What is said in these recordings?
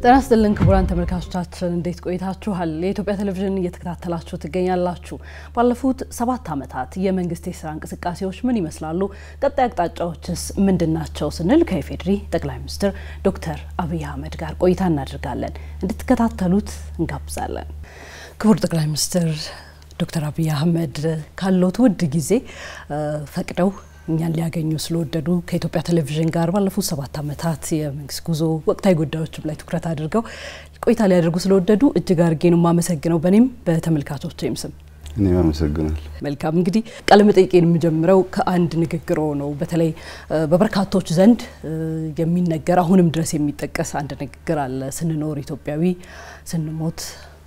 ጤና ይስጥልን ክቡራን ተመልካቾቻችን እንዴት ቆይታችኋል? የኢትዮጵያ ቴሌቪዥን እየተከታተላችሁ ትገኛላችሁ። ባለፉት 7 ዓመታት የመንግስት የሥራ እንቅስቃሴዎች ምን ይመስላሉ? ቀጣይ አቅጣጫዎችስ ምንድናቸው ስንል ከኢፌዴሪ ጠቅላይ ሚኒስትር ዶክተር አብይ አህመድ ጋር ቆይታ እናደርጋለን። እንድትከታተሉት እንጋብዛለን። ክቡር ጠቅላይ ሚኒስትር ዶክተር አብይ አህመድ ካሎት ውድ ጊዜ ፈቅደው እኛን ሊያገኙ ስለወደዱ ከኢትዮጵያ ቴሌቪዥን ጋር ባለፉት 7 ዓመታት የመንግስት ጉዞ ወቅታዊ ጉዳዮች ላይ ትኩረት አድርገው ቆይታ ሊያደርጉ ስለወደዱ እጅግ አድርጌ ነው ማመሰግነው በኔም በተመልካቾቼም ስም። እኔም አመሰግናለሁ። መልካም እንግዲህ ቃለ መጠይቄን የምጀምረው ከአንድ ንግግር ነው። በተለይ በበርካቶች ዘንድ የሚነገር አሁንም ድረስ የሚጠቀስ አንድ ንግግር አለ። ስንኖር ኢትዮጵያዊ ስንሞት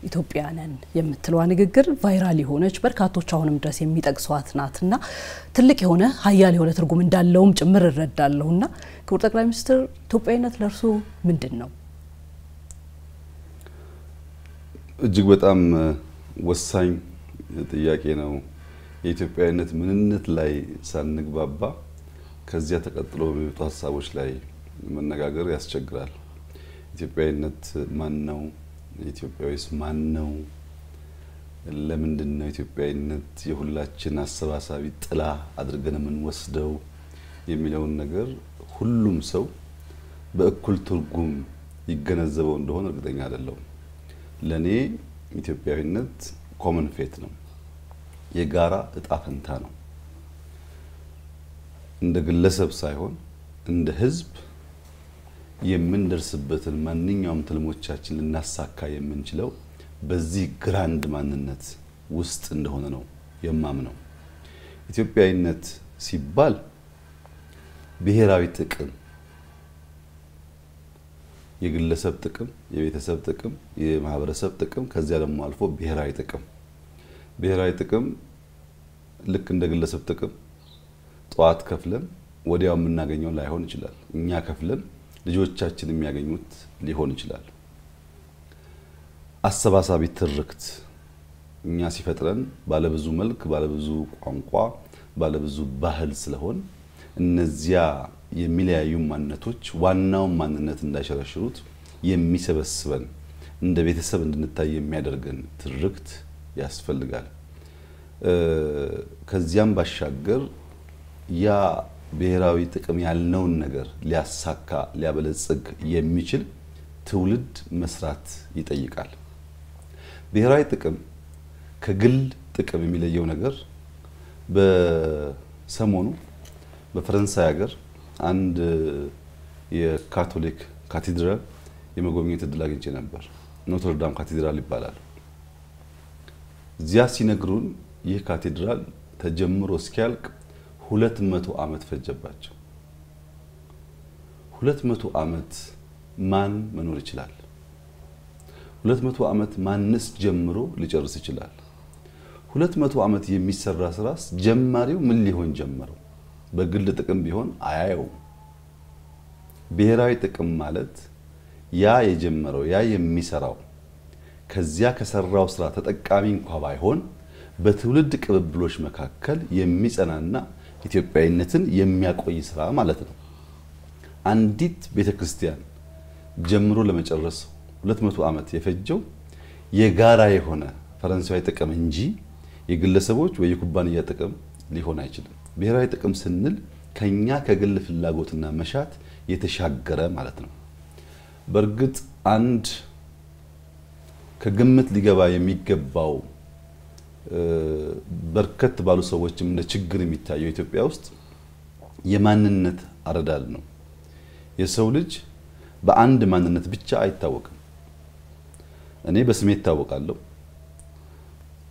ኢትዮጵያንን የምትለው ንግግር ቫይራል ሆነች በርካቶች አሁንም ድረስ የሚጠቅሷት ናትና ትልቅ የሆነ ኃያል የሆነ ትርጉም እንዳለውም ጭምር እረዳለሁና ክቡር ጠቅላይ ሚኒስትር ኢትዮጵያዊነት ለርሶ ምንድነው? እጅግ በጣም ወሳኝ ጥያቄ ነው። የኢትዮጵያዊነት ምንነት ላይ ሳንግባባ ከዚያ ተቀጥሎ በሚወጡ ሐሳቦች ላይ መነጋገር ያስቸግራል። ኢትዮጵያዊነት ማን ነው? ኢትዮጵያዊስ ማን ነው? ለምንድነው ኢትዮጵያዊነት የሁላችን አሰባሳቢ ጥላ አድርገን ምን ወስደው የሚለውን ነገር ሁሉም ሰው በእኩል ትርጉም ይገነዘበው እንደሆነ እርግጠኛ አይደለም። ለኔ ኢትዮጵያዊነት ኮመን ፌት ነው፣ የጋራ እጣ ፈንታ ነው። እንደ ግለሰብ ሳይሆን እንደ ህዝብ የምንደርስበትን ማንኛውም ትልሞቻችን ልናሳካ የምንችለው በዚህ ግራንድ ማንነት ውስጥ እንደሆነ ነው የማምነው። ኢትዮጵያዊነት ሲባል ብሔራዊ ጥቅም፣ የግለሰብ ጥቅም፣ የቤተሰብ ጥቅም፣ የማህበረሰብ ጥቅም፣ ከዚያ ደግሞ አልፎ ብሔራዊ ጥቅም ልክ እንደ ግለሰብ ጥቅም ጧት ከፍለን ወዲያው የምናገኘው ላይሆን ይችላል። እኛ ከፍለን ልጆቻችን የሚያገኙት ሊሆን ይችላል። አሰባሳቢ ትርክት እኛ ሲፈጥረን ባለብዙ መልክ፣ ባለብዙ ቋንቋ፣ ባለብዙ ባህል ስለሆን እነዚያ የሚለያዩ ማንነቶች ዋናው ማንነት እንዳይሸረሽሩት የሚሰበስበን እንደ ቤተሰብ እንድንታይ የሚያደርገን ትርክት ያስፈልጋል። ከዚያም ባሻገር ያ ብሔራዊ ጥቅም ያልነውን ነገር ሊያሳካ ሊያበለጽግ የሚችል ትውልድ መስራት ይጠይቃል። ብሔራዊ ጥቅም ከግል ጥቅም የሚለየው ነገር በሰሞኑ በፈረንሳይ ሀገር አንድ የካቶሊክ ካቴድራል የመጎብኘት እድል አግኝቼ ነበር። ኖትርዳም ካቴድራል ይባላል። እዚያ ሲነግሩን ይህ ካቴድራል ተጀምሮ እስኪያልቅ 200 ዓመት ፈጀባቸው። 200 ዓመት ማን መኖር ይችላል? 200 ዓመት ማንስ ጀምሮ ሊጨርስ ይችላል? 200 ዓመት የሚሰራ ስራስ ጀማሪው ምን ሊሆን ጀመረው? በግል ጥቅም ቢሆን አያየው። ብሔራዊ ጥቅም ማለት ያ የጀመረው ያ የሚሰራው ከዚያ ከሰራው ስራ ተጠቃሚ እንኳን ባይሆን በትውልድ ቅብብሎች መካከል የሚጸናና ኢትዮጵያዊነትን የሚያቆይ ስራ ማለት ነው። አንዲት ቤተክርስቲያን ጀምሮ ለመጨረስ 200 ዓመት የፈጀው የጋራ የሆነ ፈረንሳዊ ጥቅም እንጂ የግለሰቦች ወይ የኩባንያ ጥቅም ሊሆን አይችልም። ብሔራዊ ጥቅም ስንል ከኛ ከግል ፍላጎትና መሻት የተሻገረ ማለት ነው። በርግጥ አንድ ከግምት ሊገባ የሚገባው በርከት ባሉ ሰዎችም እንደ ችግር የሚታየው ኢትዮጵያ ውስጥ የማንነት አረዳድ ነው። የሰው ልጅ በአንድ ማንነት ብቻ አይታወቅም። እኔ በስሜ እታወቃለሁ።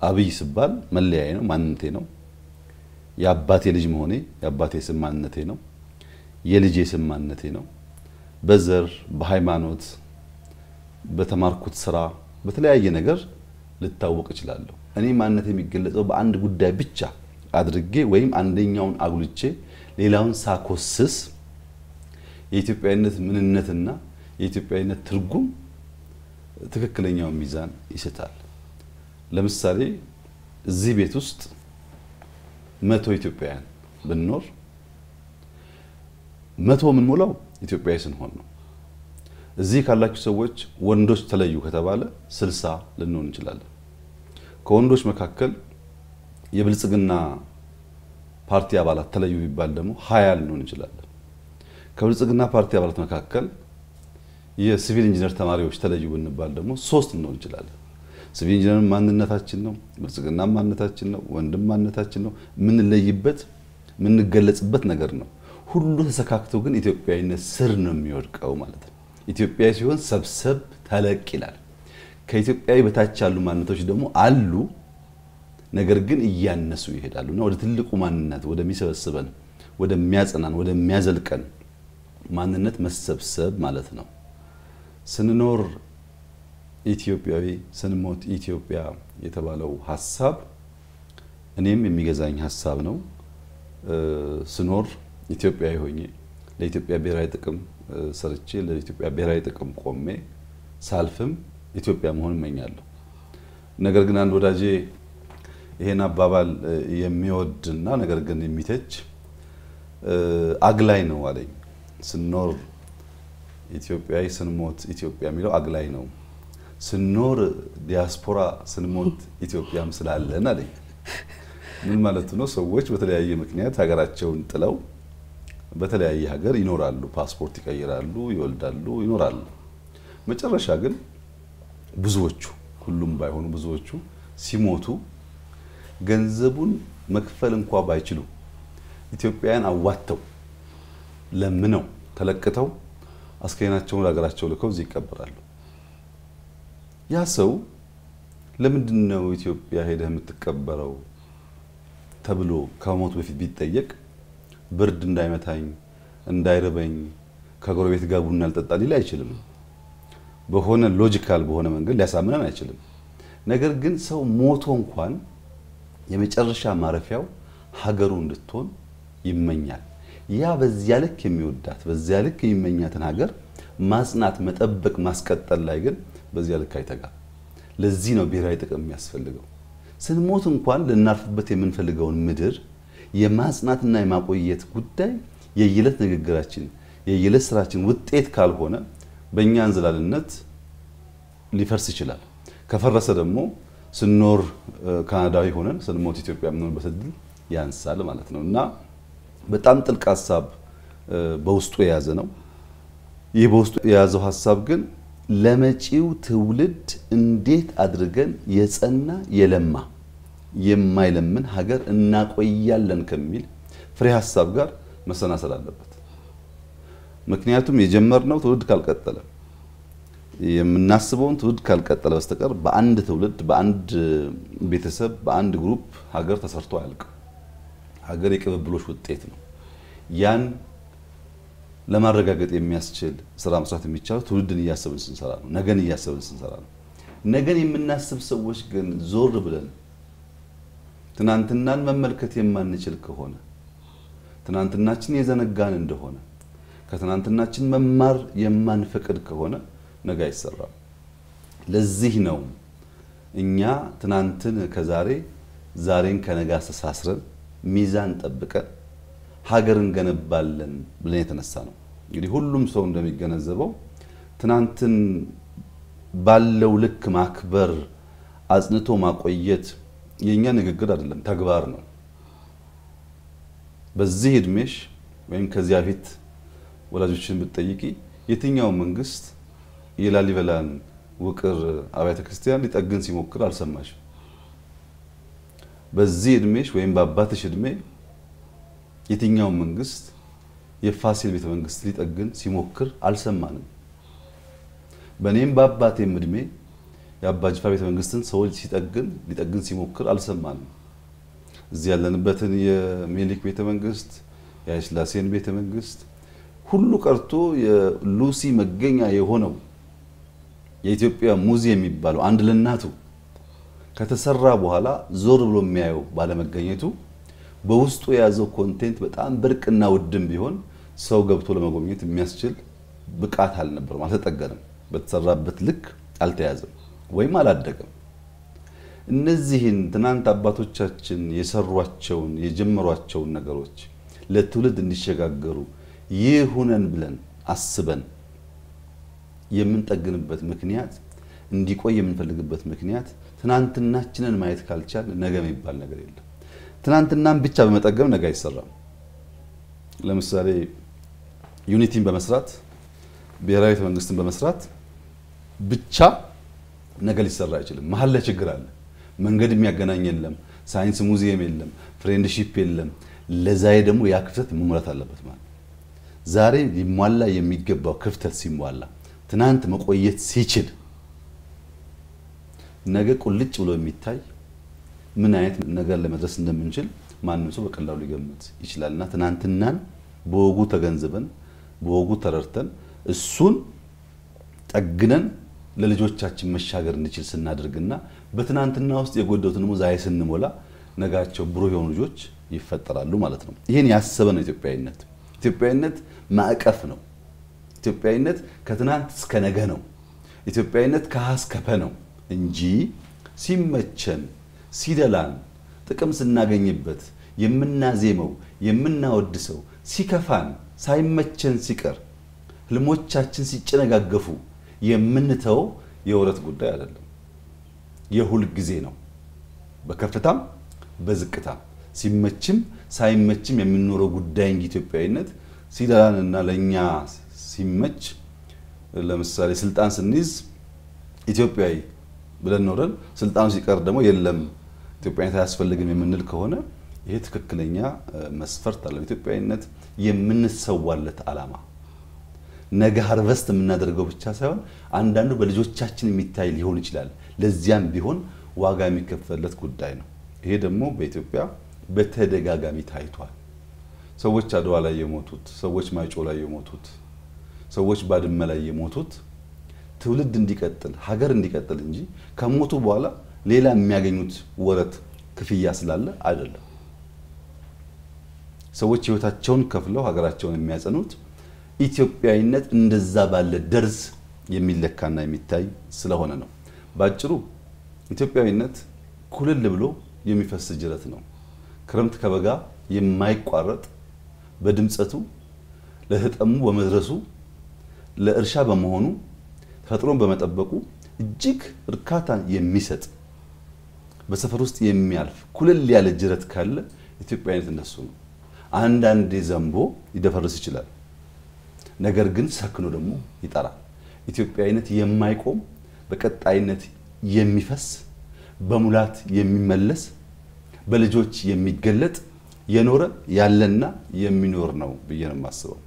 አብይ ሲባል መለያዬ ነው፣ ማንነቴ ነው። የአባቴ ልጅ መሆኔ የአባቴ ስም ማንነቴ ነው። የልጄ ስም ማንነቴ ነው። በዘር በሃይማኖት በተማርኩት ስራ በተለያየ ነገር ልታወቅ እችላለሁ። እኔ ማንነት የሚገለጸው በአንድ ጉዳይ ብቻ አድርጌ ወይም አንደኛውን አጉልቼ ሌላውን ሳኮስስ የኢትዮጵያዊነት ምንነትና የኢትዮጵያዊነት ትርጉም ትክክለኛው ሚዛን ይስታል። ለምሳሌ እዚህ ቤት ውስጥ 100 ኢትዮጵያውያን ብንኖር 100 ምን ሞላው ኢትዮጵያዊ ስንሆን ነው። እዚህ ካላችሁ ሰዎች ወንዶች ተለዩ ከተባለ 60 ልንሆን እንችላለን። ከወንዶች መካከል የብልጽግና ፓርቲ አባላት ተለዩ ቢባል ደግሞ 20 ልንሆን እንችላለን። ከብልጽግና ፓርቲ አባላት መካከል የሲቪል ኢንጂነር ተማሪዎች ተለዩ ብንባል ደግሞ 3 ልንሆን እንችላለን። ሲቪል ኢንጂነር ማንነታችን ነው፣ ብልጽግና ማንነታችን ነው፣ ወንድም ማንነታችን ነው። ምን ለይበት ምን ገለጽበት ነገር ነው። ሁሉ ተሰካክቶ ግን ኢትዮጵያዊነት ስር ነው የሚወድቀው ማለት ነው። ኢትዮጵያዊ ሲሆን ሰብሰብ ተለቅ ይላል። ከኢትዮጵያዊ በታች ያሉ ማንነቶች ደግሞ አሉ፣ ነገር ግን እያነሱ ይሄዳሉና ወደ ትልቁ ማንነት ወደሚሰበስበን ወደሚያጸናን ወደሚያዘልቀን ማንነት መሰብሰብ ማለት ነው። ስንኖር ኢትዮጵያዊ ስንሞት ኢትዮጵያ የተባለው ሐሳብ እኔም የሚገዛኝ ሐሳብ ነው። ስኖር ኢትዮጵያዊ ሆኜ ለኢትዮጵያ ብሔራዊ ጥቅም ሰርቼ ለኢትዮጵያ ብሔራዊ ጥቅም ቆሜ ሳልፍም ኢትዮጵያ መሆን እመኛለሁ። ነገር ግን አንድ ወዳጄ ይሄን አባባል የሚወድና ነገር ግን የሚተች አግላይ ነው አለኝ። ስኖር ኢትዮጵያዊ ስንሞት ኢትዮጵያ የሚለው አግላይ ነው። ስኖር ዲያስፖራ ስንሞት ኢትዮጵያም ስላለን አለኝ። ምን ማለት ነው? ሰዎች በተለያየ ምክንያት ሀገራቸውን ጥለው በተለያየ ሀገር ይኖራሉ፣ ፓስፖርት ይቀይራሉ፣ ይወልዳሉ፣ ይኖራሉ። መጨረሻ ግን ብዙዎቹ ሁሉም ባይሆኑ ብዙዎቹ ሲሞቱ ገንዘቡን መክፈል እንኳን ባይችሉ ኢትዮጵያውያን አዋተው ለምነው ተለቅተው አስከሬናቸውን ለሀገራቸው ልከው እዚህ ይቀበራሉ። ያ ሰው ለምንድነው ኢትዮጵያ ሄደህ የምትቀበረው ተብሎ ከሞት በፊት ቢጠየቅ ብርድ እንዳይመታኝ እንዳይረበኝ ከጎረቤት ጋር ቡና ልጠጣ ሊል አይችልም። በሆነ ሎጂካል በሆነ መንገድ ሊያሳምነን አይችልም። ነገር ግን ሰው ሞቶ እንኳን የመጨረሻ ማረፊያው ሀገሩ እንድትሆን ይመኛል። ያ በዚያ ልክ የሚወዳት በዚያ ልክ የሚመኛትን ሀገር ማጽናት መጠበቅ ማስቀጠል ላይ ግን በዚያ ልክ አይተጋም። ለዚህ ነው ብሔራዊ ጥቅም የሚያስፈልገው። ስንሞት እንኳን ልናርፍበት የምንፈልገውን ምድር የማጽናትና የማቆየት ጉዳይ የየለት ንግግራችን የየለት ስራችን ውጤት ካልሆነ በእኛ እንዝላልነት ሊፈርስ ይችላል። ከፈረሰ ደግሞ ስንኖር ካናዳዊ ሆነን ስንሞት ኢትዮጵያ የምንሆንበት እድል ያንሳል ማለት ነው። እና በጣም ጥልቅ ሐሳብ በውስጡ የያዘ ነው። ይህ በውስጡ የያዘው ሐሳብ ግን ለመጪው ትውልድ እንዴት አድርገን የጸና የለማ የማይለምን ሀገር እናቆያለን ከሚል ፍሬ ሐሳብ ጋር መሰናሰል አለበት። ምክንያቱም የጀመርነው ትውልድ ካልቀጠለ የምናስበውን ትውልድ ካልቀጠለ በስተቀር በአንድ ትውልድ በአንድ ቤተሰብ በአንድ ግሩፕ ሀገር ተሰርቶ አያልቅም። ሀገር የቅብብሎሽ ውጤት ነው። ያን ለማረጋገጥ የሚያስችል ስራ መስራት የሚቻለው ትውልድን እያሰብን ስንሰራ ነው። ነገን እያሰብን ስንሰራ ነው። ነገን የምናስብ ሰዎች ግን ዞር ብለን ትናንትናን መመልከት የማንችል ከሆነ ትናንትናችን የዘነጋን እንደሆነ ከትናንትናችን መማር የማንፈቅድ ከሆነ ነገ አይሰራም። ለዚህ ነው እኛ ትናንትን ከዛሬ ዛሬን ከነገ አስተሳስረን ሚዛን ጠብቀን ሀገርን ገነባለን ብለን የተነሳ ነው። እንግዲህ ሁሉም ሰው እንደሚገነዘበው ትናንትን ባለው ልክ ማክበር አጽንቶ ማቆየት የኛ ንግግር አይደለም፣ ተግባር ነው። በዚህ እድሜሽ ወይም ከዚያ ፊት ወላጆችን ብትጠይቂ የትኛው መንግስት የላሊበላን ውቅር አብያተ ክርስቲያን ሊጠግን ሲሞክር አልሰማሽም? በዚህ እድሜሽ ወይም በአባትሽ እድሜ የትኛው መንግስት የፋሲል ቤተ መንግስት ሊጠግን ሲሞክር አልሰማንም? በኔም በአባቴም እድሜ የአባጅፋር ቤተ መንግስትን ሰው ሊጠግን ሲሞክር አልሰማንም። እዚህ ያለንበትን የሚኒሊክ ቤተ መንግስት የኃይለሥላሴን ቤተ መንግስት ሁሉ ቀርቶ የሉሲ መገኛ የሆነው የኢትዮጵያ ሙዚየም የሚባለው አንድ ለናቱ ከተሰራ በኋላ ዞር ብሎ የሚያየው ባለመገኘቱ በውስጡ የያዘው ኮንቴንት በጣም ብርቅና ውድም ቢሆን ሰው ገብቶ ለመጎብኘት የሚያስችል ብቃት አልነበረም፣ አልተጠገነም፣ በተሰራበት ልክ አልተያዘም ወይም አላደገም። እነዚህን ትናንት አባቶቻችን የሰሯቸውን የጀመሯቸውን ነገሮች ለትውልድ እንዲሸጋገሩ ይሁነን ብለን አስበን የምንጠግንበት ምክንያት እንዲቆይ የምንፈልግበት ምክንያት ትናንትናችንን ማየት ካልቻል ነገ የሚባል ነገር የለም። ትናንትናን ብቻ በመጠገም ነገ አይሰራም። ለምሳሌ ዩኒቲን በመስራት ብሔራዊ መንግስትን በመስራት ብቻ ነገ ሊሰራ አይችልም። መሀል ላይ ችግር አለ። መንገድ የሚያገናኝ የለም፣ ሳይንስ ሙዚየም የለም፣ ፍሬንድሺፕ የለም። ለዛይ ደግሞ ያ ክፍተት መሙላት አለበት ማለት ዛሬ ሊሟላ የሚገባው ክፍተት ሲሟላ ትናንት መቆየት ሲችል ነገ ቁልጭ ብሎ የሚታይ ምን አይነት ነገር ለመድረስ እንደምንችል ማንም ሰው በቀላሉ ሊገምት ይችላልና ትናንትናን በወጉ ተገንዝበን በወጉ ተረርተን እሱን ጠግነን ለልጆቻችን መሻገር እንችል ስናደርግና በትናንትና ውስጥ የጎደሉትን ደግሞ ዛሬ ስንሞላ ነጋቸው ብሩህ የሆኑ ልጆች ይፈጠራሉ ማለት ነው። ይሄን ያሰበ ነው ኢትዮጵያዊነት። ኢትዮጵያዊነት ማዕቀፍ ነው። ኢትዮጵያዊነት ከትናንት እስከ ነገ ነው። ኢትዮጵያዊነት ከሀስ ከፈ ነው እንጂ ሲመቸን ሲደላን ጥቅም ስናገኝበት የምናዜመው የምናወድሰው ሲከፋን ሳይመቸን ሲቀር ህልሞቻችን ሲጨነጋገፉ የምንተው የወረት ጉዳይ አይደለም። የሁል ጊዜ ነው። በከፍታም በዝቅታም ሲመችም ሳይመችም የምንኖረው ጉዳይ እንጂ ኢትዮጵያዊነት ሲደላንና ለኛ ሲመች ለምሳሌ ስልጣን ስንይዝ ኢትዮጵያዊ ብለን ኖረን ስልጣኑ ሲቀር ደግሞ የለም ኢትዮጵያዊነት አያስፈልግም የምንል ከሆነ ይሄ ትክክለኛ መስፈርት አለ። ኢትዮጵያዊነት የምንሰዋለት ዓላማ ነገ ሃርቨስት የምናደርገው ብቻ ሳይሆን አንዳንዱ በልጆቻችን የሚታይ ሊሆን ይችላል። ለዚያም ቢሆን ዋጋ የሚከፈልለት ጉዳይ ነው። ይሄ ደግሞ በኢትዮጵያ በተደጋጋሚ ታይቷል። ሰዎች አድዋ ላይ የሞቱት፣ ሰዎች ማይጮ ላይ የሞቱት፣ ሰዎች ባድመ ላይ የሞቱት ትውልድ እንዲቀጥል ሀገር እንዲቀጥል እንጂ ከሞቱ በኋላ ሌላ የሚያገኙት ወረት ክፍያ ስላለ አይደለም። ሰዎች ህይወታቸውን ከፍለው ሀገራቸውን የሚያጸኑት ኢትዮጵያዊነት እንደዛ ባለ ደርዝ የሚለካና የሚታይ ስለሆነ ነው። ባጭሩ ኢትዮጵያዊነት ኩልል ብሎ የሚፈስ ጅረት ነው። ክረምት ከበጋ የማይቋረጥ በድምጸቱ ለተጠሙ በመድረሱ ለእርሻ በመሆኑ ተፈጥሮን በመጠበቁ እጅግ እርካታ የሚሰጥ በሰፈር ውስጥ የሚያልፍ ኩልል ያለ ጅረት ካለ ኢትዮጵያዊነት እንደሱ ነው። አንዳንዴ ዘንቦ ይደፈርስ ይችላል፣ ነገር ግን ሰክኖ ደግሞ ይጠራል። ኢትዮጵያዊነት የማይቆም በቀጣይነት የሚፈስ በሙላት የሚመለስ በልጆች የሚገለጥ የኖረ ያለና የሚኖር ነው ብዬ ነው የማስበው።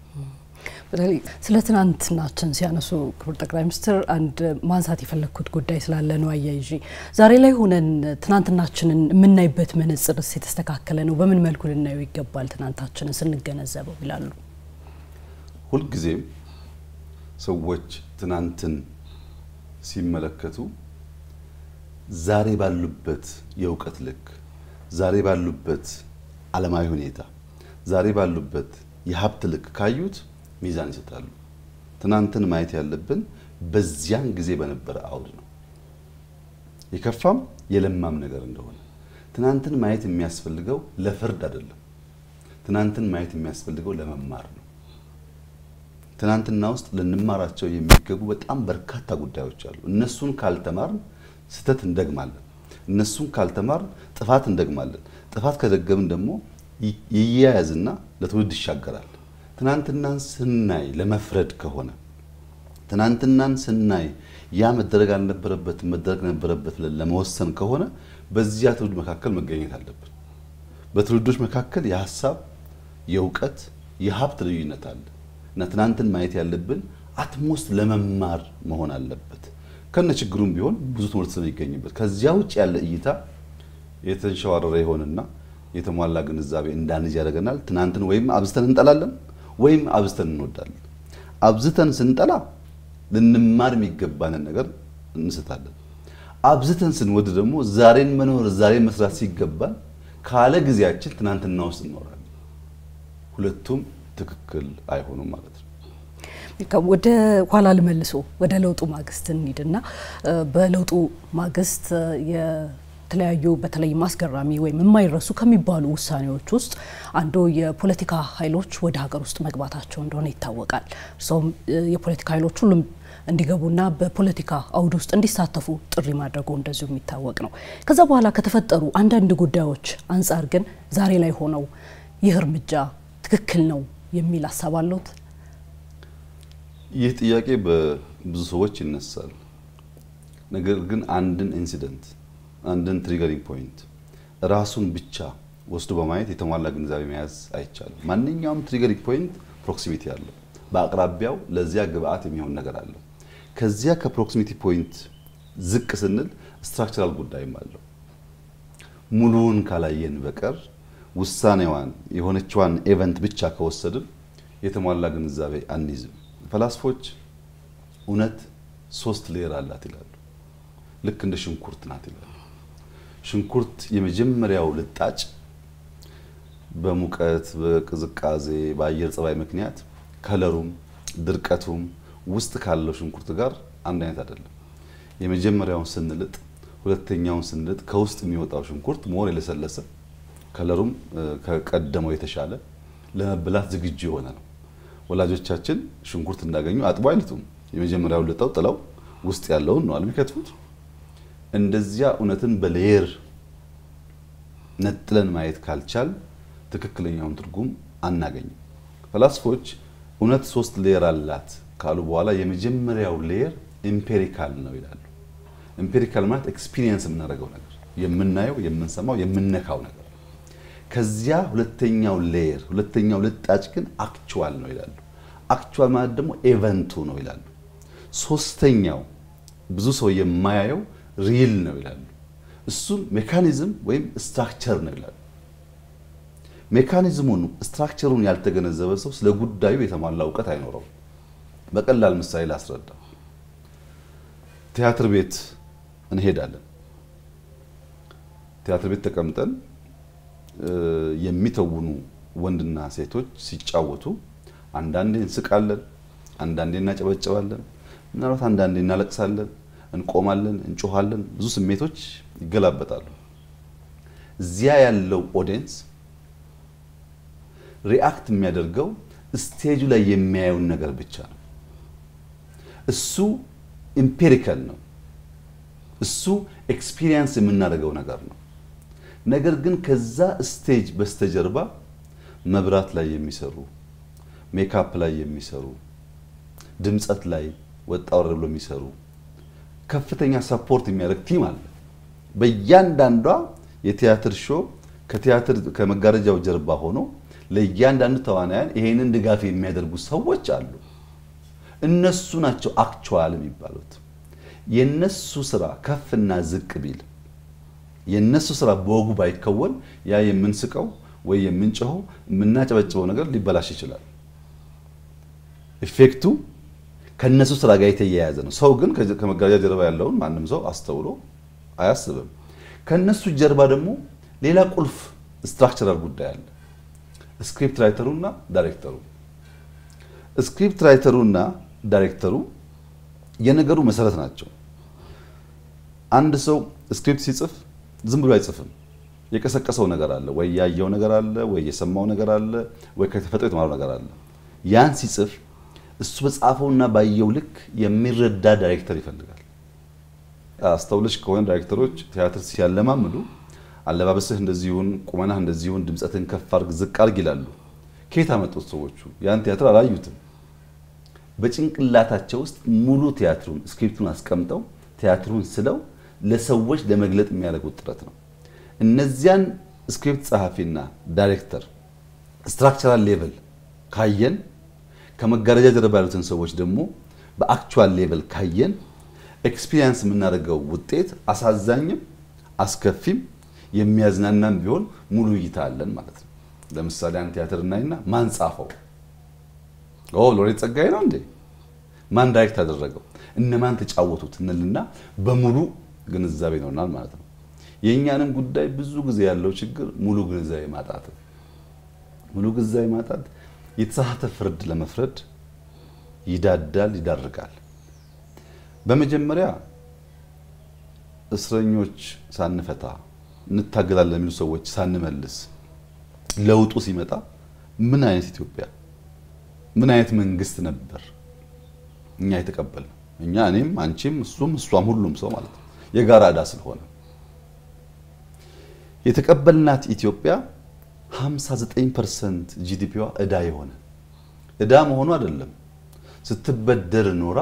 በተለይ ስለ ትናንትናችን ሲያነሱ ክቡር ጠቅላይ ሚኒስትር አንድ ማንሳት የፈለኩት ጉዳይ ስላለ ነው አያይዤ ዛሬ ላይ ሆነን ትናንትናችንን የምናይበት መነጽርስ የተስተካከለ ነው? በምን መልኩ ልናየው ይገባል ትናንታችንን ስንገነዘበው ይላሉ? ሁል ጊዜ ሰዎች ትናንትን ሲመለከቱ ዛሬ ባሉበት የእውቀት ልክ ዛሬ ባሉበት ዓለማዊ ሁኔታ ዛሬ ባሉበት የሀብት ልክ ካዩት ሚዛን ይሰጣሉ። ትናንትን ማየት ያለብን በዚያን ጊዜ በነበረ አውድ ነው። የከፋም የለማም ነገር እንደሆነ ትናንትን ማየት የሚያስፈልገው ለፍርድ አይደለም። ትናንትን ማየት የሚያስፈልገው ለመማር ነው። ትናንትና ውስጥ ልንማራቸው የሚገቡ በጣም በርካታ ጉዳዮች አሉ። እነሱን ካልተማርን ስተት እንደግማለን። እነሱን ካልተማርን ጥፋት እንደግማለን። ጥፋት ከደገምን ደግሞ ይያያዝና ለትውልድ ይሻገራል። ትናንትናን ስናይ ለመፍረድ ከሆነ ትናንትናን ስናይ ያ መደረግ አልነበረበት መደረግ ነበረበት ለመወሰን ከሆነ በዚያ ትውልድ መካከል መገኘት አለብን። በትውልዶች መካከል የሐሳብ የእውቀት የሀብት ልዩነት አለ እና ትናንትን ማየት ያለብን አትሞስት ለመማር መሆን አለበት። ከነ ችግሩም ቢሆን ብዙ ትምህርት ስለሚገኝበት ከዚያ ውጭ ያለ እይታ የተንሸዋረረ ይሆንና የተሟላ ግንዛቤ እንዳንይዝ ያደርገናል። ትናንትን ወይም አብዝተን እንጠላለን ወይም አብዝተን እንወዳለን። አብዝተን ስንጠላ ልንማር የሚገባንን ነገር እንስታለን። አብዝተን ስንወድ ደግሞ ዛሬን መኖር ዛሬን መስራት ሲገባን ካለ ጊዜያችን ትናንትና ውስጥ እንኖራለን። ሁለቱም ትክክል አይሆኑም ማለት ነው። ወደ ኋላ ልመልሶ ወደ ለውጡ ማግስት እንሂድና በለውጡ ማግስት ከተለያዩ በተለይ ማስገራሚ ወይም የማይረሱ ከሚባሉ ውሳኔዎች ውስጥ አንዱ የፖለቲካ ኃይሎች ወደ ሀገር ውስጥ መግባታቸው እንደሆነ ይታወቃል። ሶም የፖለቲካ ኃይሎች ሁሉም እንዲገቡና በፖለቲካ አውድ ውስጥ እንዲሳተፉ ጥሪ ማድረጉ እንደዚሁ የሚታወቅ ነው። ከዛ በኋላ ከተፈጠሩ አንዳንድ ጉዳዮች አንፃር ግን ዛሬ ላይ ሆነው ይህ እርምጃ ትክክል ነው የሚል ሐሳብ አለዎት? ይህ ጥያቄ በብዙ ሰዎች ይነሳል። ነገር ግን አንድን ኢንሲደንት አንድን ትሪገሪንግ ፖይንት ራሱን ብቻ ወስዶ በማየት የተሟላ ግንዛቤ መያዝ አይቻልም። ማንኛውም ትሪገሪንግ ፖይንት ፕሮክሲሚቲ አለው። በአቅራቢያው ለዚያ ግብአት የሚሆን ነገር አለ። ከዚያ ከፕሮክሲሚቲ ፖይንት ዝቅ ስንል ስትራክቸራል ጉዳይም አለው። ሙሉውን ካላየን በቀር ውሳኔዋን የሆነችዋን ኢቨንት ብቻ ከወሰድን የተሟላ ግንዛቤ አንይዝም። ፈላስፎች እውነት 3 ሌየር አላት ይላሉ። ልክ እንደ ሽንኩርት ናት ይላሉ። ሽንኩርት የመጀመሪያው ልጣጭ በሙቀት በቅዝቃዜ በአየር ጸባይ ምክንያት ከለሩም ድርቀቱም ውስጥ ካለው ሽንኩርት ጋር አንድ አይነት አይደለም። የመጀመሪያውን ስንልጥ ሁለተኛውን ስንልጥ ከውስጥ የሚወጣው ሽንኩርት ሞር የለሰለሰ ከለሩም ከቀደመው የተሻለ ለመብላት ዝግጁ የሆነ ነው። ወላጆቻችን ሽንኩርት እንዳገኙ አጥበው አይልጡም። የመጀመሪያው ልጠው ጥለው ውስጥ ያለውን ነው የሚከትፉት። እንደዚያ እውነትን በሌየር ነጥለን ማየት ካልቻል ትክክለኛውን ትርጉም አናገኝም። ፈላስፎች እውነት 3 ሌየር አላት ካሉ በኋላ የመጀመሪያው ሌየር ኢምፔሪካል ነው ይላሉ። ኢምፔሪካል ማለት ኤክስፒሪየንስ የምናደርገው ነገር፣ የምናየው፣ የምንሰማው፣ የምንነካው ነገር። ከዚያ ሁለተኛው ሌየር ሁለተኛው ልጣጭ ግን አክቹዋል ነው ይላሉ። አክቹዋል ማለት ደግሞ ኢቨንቱ ነው ይላሉ። ሶስተኛው ብዙ ሰው የማያየው ሪል ነው ይላሉ። እሱም ሜካኒዝም ወይም ስትራክቸር ነው ይላሉ። ሜካኒዝሙን ስትራክቸሩን ያልተገነዘበ ሰው ስለ ጉዳዩ የተሟላ ዕውቀት አይኖረው። በቀላል ምሳሌ ላስረዳ። ቲያትር ቤት እንሄዳለን። ቲያትር ቤት ተቀምጠን የሚተውኑ ወንድና ሴቶች ሲጫወቱ አንዳንዴ እንስቃለን፣ አንዳንዴ እናጨበጭባለን፣ ምናልባት አንዳንዴ እናለቅሳለን፣ እንቆማለን፣ እንጮሃለን። ብዙ ስሜቶች ይገላበጣሉ። እዚያ ያለው ኦዲየንስ ሪአክት የሚያደርገው ስቴጁ ላይ የሚያየውን ነገር ብቻ ነው። እሱ ኢምፔሪካል ነው። እሱ ኤክስፒሪየንስ የምናደርገው ነገር ነው። ነገር ግን ከዛ ስቴጅ በስተጀርባ መብራት ላይ የሚሰሩ፣ ሜካፕ ላይ የሚሰሩ፣ ድምጸት ላይ ወጣው ረብሎ የሚሰሩ ከፍተኛ ሰፖርት የሚያደርግ ቲም አለ። በእያንዳንዷ የቲያትር ሾው ከቲያትር ከመጋረጃው ጀርባ ሆኖ ለእያንዳንዱ ተዋናያን ይሄንን ድጋፍ የሚያደርጉ ሰዎች አሉ። እነሱ ናቸው አክቹዋል የሚባሉት። የነሱ ስራ ከፍና ዝቅ ቢል የነሱ ስራ በወጉ ባይከወን ያ የምንስቀው ወይ የምንጨው የምናጨበጭበው ነገር ሊበላሽ ይችላል። ኢፌክቱ ከነሱ ስራ ጋር የተያያዘ ነው። ሰው ግን ከመጋረጃ ጀርባ ያለውን ማንም ሰው አስተውሎ አያስብም። ከነሱ ጀርባ ደግሞ ሌላ ቁልፍ ስትራክቸራል ጉዳይ አለ። ስክሪፕት ራይተሩና ዳይሬክተሩ። ስክሪፕት ራይተሩና ዳይሬክተሩ የነገሩ መሰረት ናቸው። አንድ ሰው ስክሪፕት ሲጽፍ ዝም ብሎ አይጽፍም። የቀሰቀሰው ነገር አለ፣ ወይ ያየው ነገር አለ፣ ወይ የሰማው ነገር አለ፣ ወይ ከተፈጠረው የተማረው ነገር አለ። ያን ሲጽፍ እሱ በጻፈውና ባየው ልክ የሚረዳ ዳይሬክተር ይፈልጋል። አስተውለሽ ከሆነ ዳይሬክተሮች ቲያትር ሲያለማምዱ አለባበስህ እንደዚሁን፣ ቁመናህ እንደዚሁን፣ ድምጸትን ከፍ አድርግ ዝቅ አድርግ ይላሉ። ከየት አመጡት ሰዎቹ? ያን ቲያትር አላዩትም። በጭንቅላታቸው ውስጥ ሙሉ ቲያትሩን ስክሪፕቱን አስቀምጠው ቲያትሩን ስለው ለሰዎች ለመግለጥ የሚያደርጉት ጥረት ነው። እነዚያን ስክሪፕት ጸሐፊና ዳይሬክተር ስትራክቸራል ሌቭል ካየን ከመጋረጃ ጀርባ ያሉትን ሰዎች ደግሞ በአክቹዋል ሌቭል ካየን ኤክስፒሪየንስ የምናደርገው ውጤት አሳዛኝም አስከፊም የሚያዝናናም ቢሆን ሙሉ እይታ አለን ማለት ነው። ለምሳሌ አንድ ቲያትር እናይና ማን ጻፈው? ሎሬት ጸጋዬ ነው እንዴ? ማን ዳይሬክት አደረገው? እነማን ተጫወቱት እንልና በሙሉ ግንዛቤ ነውናል ማለት ነው። የኛንም ጉዳይ ብዙ ጊዜ ያለው ችግር ሙሉ ግንዛቤ ማጣት። ሙሉ ግንዛቤ ማጣት የተሳሳተ ፍርድ ለመፍረድ ይዳዳል፣ ይዳርጋል። በመጀመሪያ እስረኞች ሳንፈታ እንታገላለን የሚሉ ሰዎች ሳንመልስ ለውጡ ሲመጣ ምን አይነት ኢትዮጵያ ምን አይነት መንግስት ነበር እኛ የተቀበልነው? እኛ እኔም አንቺም እሱም እሷም ሁሉም ሰው ማለት ነው የጋራ ዕዳ ስለሆነ የተቀበልናት ኢትዮጵያ 59% ጂዲፒዋ ዕዳ የሆነ ዕዳ መሆኑ አይደለም ስትበደር ኖራ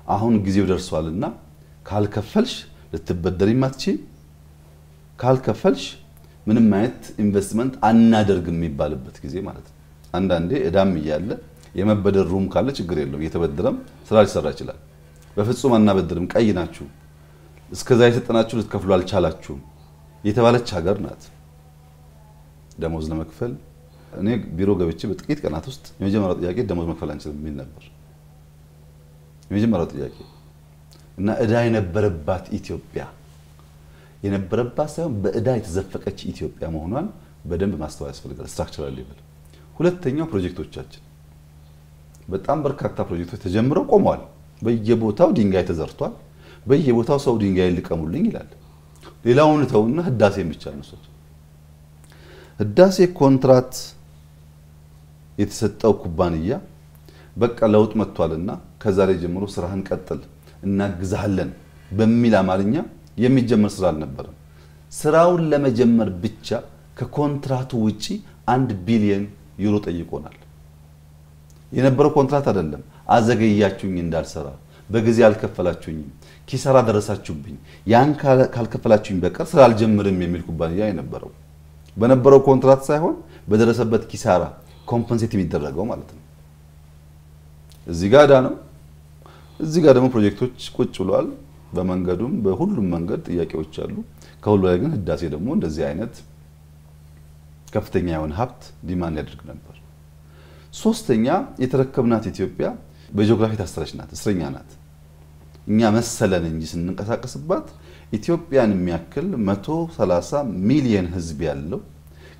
አሁን ጊዜው ደርሷልና ካልከፈልሽ ልትበደሪ ማትቺ ካልከፈልሽ ምንም አይነት ኢንቨስትመንት አናደርግም የሚባልበት ጊዜ ማለት ነው። አንዳንዴ ዕዳም ይያለ የመበደር ሩም ካለ ችግር የለውም እየተበደረም ስራ ሊሰራ ይችላል። በፍጹም አናበደርም ቀይ ናችሁ እስከዛ የተጠናችሁ ልትከፍሉ አልቻላችሁም የተባለች ሀገር ናት። ደሞዝ ለመክፈል እኔ ቢሮ ገብቼ በጥቂት ቀናት ውስጥ የመጀመሪያው ጥያቄ ደሞዝ መክፈል አንችልም የሚል ነበር። የመጀመሪያው ጥያቄ እና ዕዳ የነበረባት ኢትዮጵያ የነበረባት ሳይሆን በዕዳ የተዘፈቀች ኢትዮጵያ መሆኗን በደንብ ማስተዋል ያስፈልጋል። ስትራክቸራል ሌቭል። ሁለተኛው ፕሮጀክቶቻችን በጣም በርካታ ፕሮጀክቶች ተጀምረው ቆመዋል። በየቦታው ድንጋይ ተዘርቷል። በየቦታው ሰው ድንጋይ ልቀሙልኝ ይላል። ሌላውን ተውና ህዳሴ ብቻ ነው። ህዳሴ ኮንትራት የተሰጠው ኩባንያ በቃ ለውጥ መጥቷልና ከዛሬ ጀምሮ ስራህን ቀጥል እናግዛለን በሚል አማርኛ የሚጀመር ስራ አልነበረም። ስራውን ለመጀመር ብቻ ከኮንትራቱ ውጪ 1 ቢሊዮን ዩሮ ጠይቆናል። የነበረው ኮንትራት አይደለም አዘገያችሁኝ እንዳልሰራ በጊዜ አልከፈላችሁኝም ኪሳራ ደረሳችሁብኝ ያን ካልከፈላችሁኝ በቀር ስራ አልጀምርም የሚል ኩባንያ የነበረው በነበረው ኮንትራት ሳይሆን በደረሰበት ኪሳራ ኮምፐንሴት የሚደረገው ማለት ነው። እዚህ ጋር ነው። እዚህ ጋር ደግሞ ፕሮጀክቶች ቁጭ ብለዋል። በመንገዱም በሁሉም መንገድ ጥያቄዎች አሉ። ከሁሉ ላይ ግን ህዳሴ ደግሞ እንደዚህ አይነት ከፍተኛ የሆነ ሀብት ዲማንድ ያደርግ ነበር። ሶስተኛ የተረከብናት ኢትዮጵያ በጂኦግራፊ ታሰረች ናት፣ እስረኛ ናት። እኛ መሰለን እንጂ ስንንቀሳቀስባት ኢትዮጵያን የሚያክል 130 ሚሊዮን ህዝብ ያለው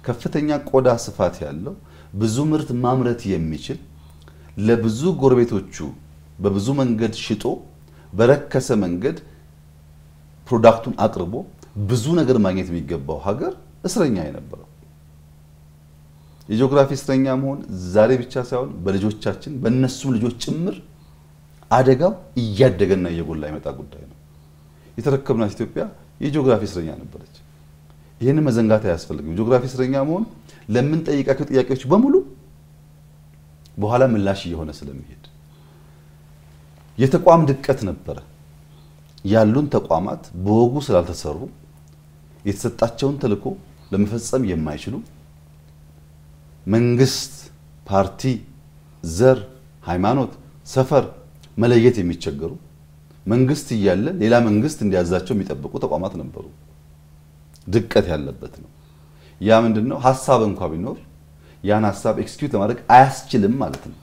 ከፍተኛ ቆዳ ስፋት ያለው ብዙ ምርት ማምረት የሚችል ለብዙ ጎረቤቶቹ በብዙ መንገድ ሽጦ በረከሰ መንገድ ፕሮዳክቱን አቅርቦ ብዙ ነገር ማግኘት የሚገባው ሀገር እስረኛ የነበረው የጂኦግራፊ እስረኛ መሆን ዛሬ ብቻ ሳይሆን በልጆቻችን በእነሱም ልጆች ጭምር አደጋው እያደገና እየጎላ የመጣ ጉዳይ ነው። የተረከብናት ኢትዮጵያ የጂኦግራፊ እስረኛ ነበረች። ይሄንን መዘንጋት አያስፈልግም። ጂኦግራፊ እስረኛ መሆን ለምን ጠይቃቸው ጥያቄዎች በሙሉ በኋላ ምላሽ እየሆነ ስለሚሄድ የተቋም ድቀት ነበረ። ያሉን ተቋማት በወጉ ስላልተሰሩ የተሰጣቸውን ተልዕኮ ለመፈጸም የማይችሉ መንግስት፣ ፓርቲ፣ ዘር፣ ሃይማኖት፣ ሰፈር መለየት የሚቸገሩ መንግስት እያለ ሌላ መንግስት እንዲያዛቸው የሚጠብቁ ተቋማት ነበሩ። ድቀት ያለበት ነው። ያ ምንድነው? ሐሳብ እንኳን ቢኖር ያን ሐሳብ ኤክስኪዩት ለማድረግ አያስችልም ማለት ነው።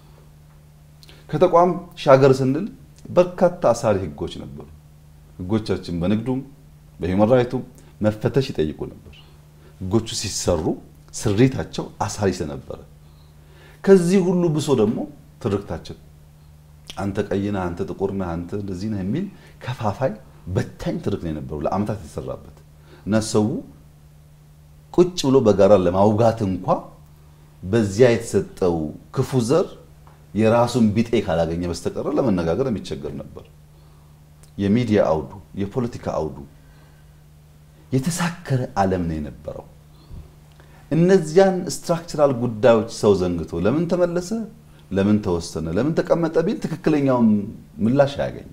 ከተቋም ሻገር ስንል በርካታ አሳሪ ህጎች ነበሩ። ህጎቻችን በንግዱም በሂውማን ራይቱም መፈተሽ ይጠይቁ ነበር። ህጎቹ ሲሰሩ ስሪታቸው አሳሪ ስለነበረ ከዚህ ሁሉ ብሶ ደግሞ ትርክታችን አንተ ቀይና አንተ ጥቁርና አንተ እንደዚህ ነህ የሚል ከፋፋይ በታኝ ትርክ ነው የነበረው ለአመታት የተሰራበት እና ሰው ቁጭ ብሎ በጋራ ለማውጋት እንኳን በዚያ የተሰጠው ክፉ ዘር የራሱን ቢጤ ካላገኘ በስተቀር ለመነጋገር የሚቸገር ነበር። የሚዲያ አውዱ የፖለቲካ አውዱ የተሳከረ ዓለም ነው የነበረው። እነዚያን ስትራክቸራል ጉዳዮች ሰው ዘንግቶ ለምን ተመለሰ ለምን ተወሰነ ለምን ተቀመጠ ቢል ትክክለኛው ምላሽ ያገኝ።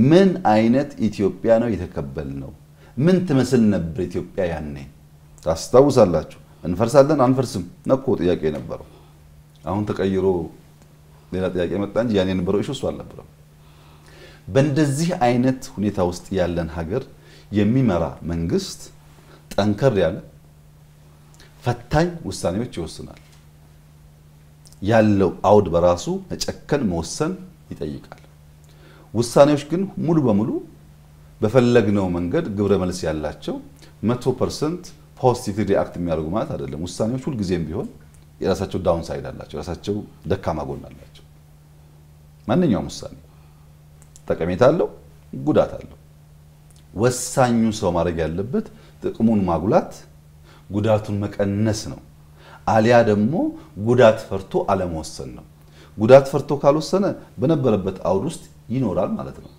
ምን አይነት ኢትዮጵያ ነው የተከበልነው? ምን ትመስል ነበር ኢትዮጵያ ያኔ? ታስታውሳላችሁ? እንፈርሳለን አንፈርስም ነኮ ጥያቄ ነበረው። አሁን ተቀይሮ ሌላ ጥያቄ መጣ እንጂ ያኔ የነበረው ኢሹ እሱ አልነበረም። በእንደዚህ አይነት ሁኔታ ውስጥ ያለን ሀገር የሚመራ መንግስት ጠንከር ያለ ፈታኝ ውሳኔዎች ይወስናል። ያለው አውድ በራሱ መጨከን መወሰን ይጠይቃል። ውሳኔዎች ግን ሙሉ በሙሉ በፈለግነው መንገድ ግብረ መልስ ያላቸው 100% ፖዚቲቭ ሪአክት የሚያደርጉ ማለት አይደለም። ውሳኔዎች ሁሉ ጊዜም ቢሆን የራሳቸው ዳውን ሳይድ አላቸው፣ የራሳቸው ደካማ ጎን አላቸው። ማንኛውም ውሳኔ ጠቀሜታ አለው፣ ጉዳት አለው። ወሳኙ ሰው ማድረግ ያለበት ጥቅሙን ማጉላት ጉዳቱን መቀነስ ነው። አሊያ ደግሞ ጉዳት ፈርቶ አለመወሰን ነው። ጉዳት ፈርቶ ካልወሰነ በነበረበት አውድ ውስጥ ይኖራል ማለት ነው።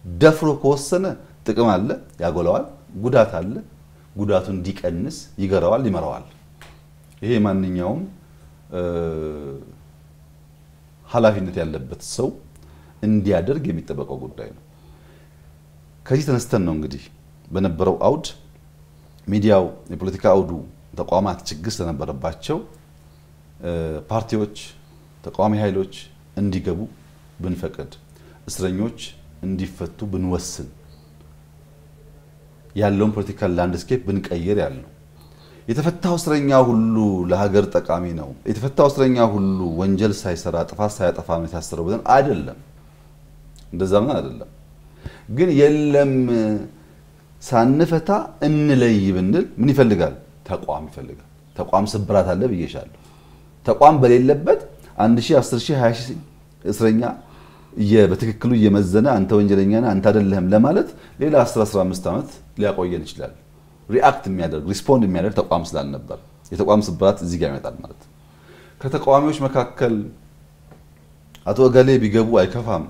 ደፍሮ ከወሰነ ጥቅም አለ ያጎላዋል፣ ጉዳት አለ ጉዳቱን እንዲቀንስ ይገራዋል ይመራዋል። ይሄ ማንኛውም ኃላፊነት ያለበት ሰው እንዲያደርግ የሚጠበቀው ጉዳይ ነው። ከዚህ ተነስተን ነው እንግዲህ በነበረው አውድ ሚዲያው የፖለቲካ አውዱ ተቋማት ችግር ስለነበረባቸው ፓርቲዎች ተቃዋሚ ኃይሎች እንዲገቡ ብንፈቅድ እስረኞች እንዲፈቱ ብንወስን ያለውን ፖለቲካል ላንድስኬፕ ብንቀይር ያለው የተፈታው እስረኛ ሁሉ ለሀገር ጠቃሚ ነው፣ የተፈታው እስረኛ ሁሉ ወንጀል ሳይሰራ ጥፋት ሳያጠፋ ነው የታሰረው ብለን አይደለም። እንደዛ ምን አይደለም። ግን የለም ሳንፈታ እንለይ ብንል ምን ይፈልጋል? ተቋም ይፈልጋል። ተቋም ስብራት አለ ብዬሻለሁ። ተቋም በሌለበት 1000 10000 20000 እስረኛ በትክክሉ እየመዘነ አንተ ወንጀለኛ ነህ አንተ አይደለህም ለማለት ሌላ 10-15 ዓመት ሊያቆየን ይችላል። ሪአክት የሚያደርግ ሪስፖንድ የሚያደርግ ተቋም ስላልነበር የተቋም ስብራት እዚህ ጋር ይመጣል ማለት ነው። ከተቋሚዎች መካከል አቶ ገሌ ቢገቡ አይከፋም፣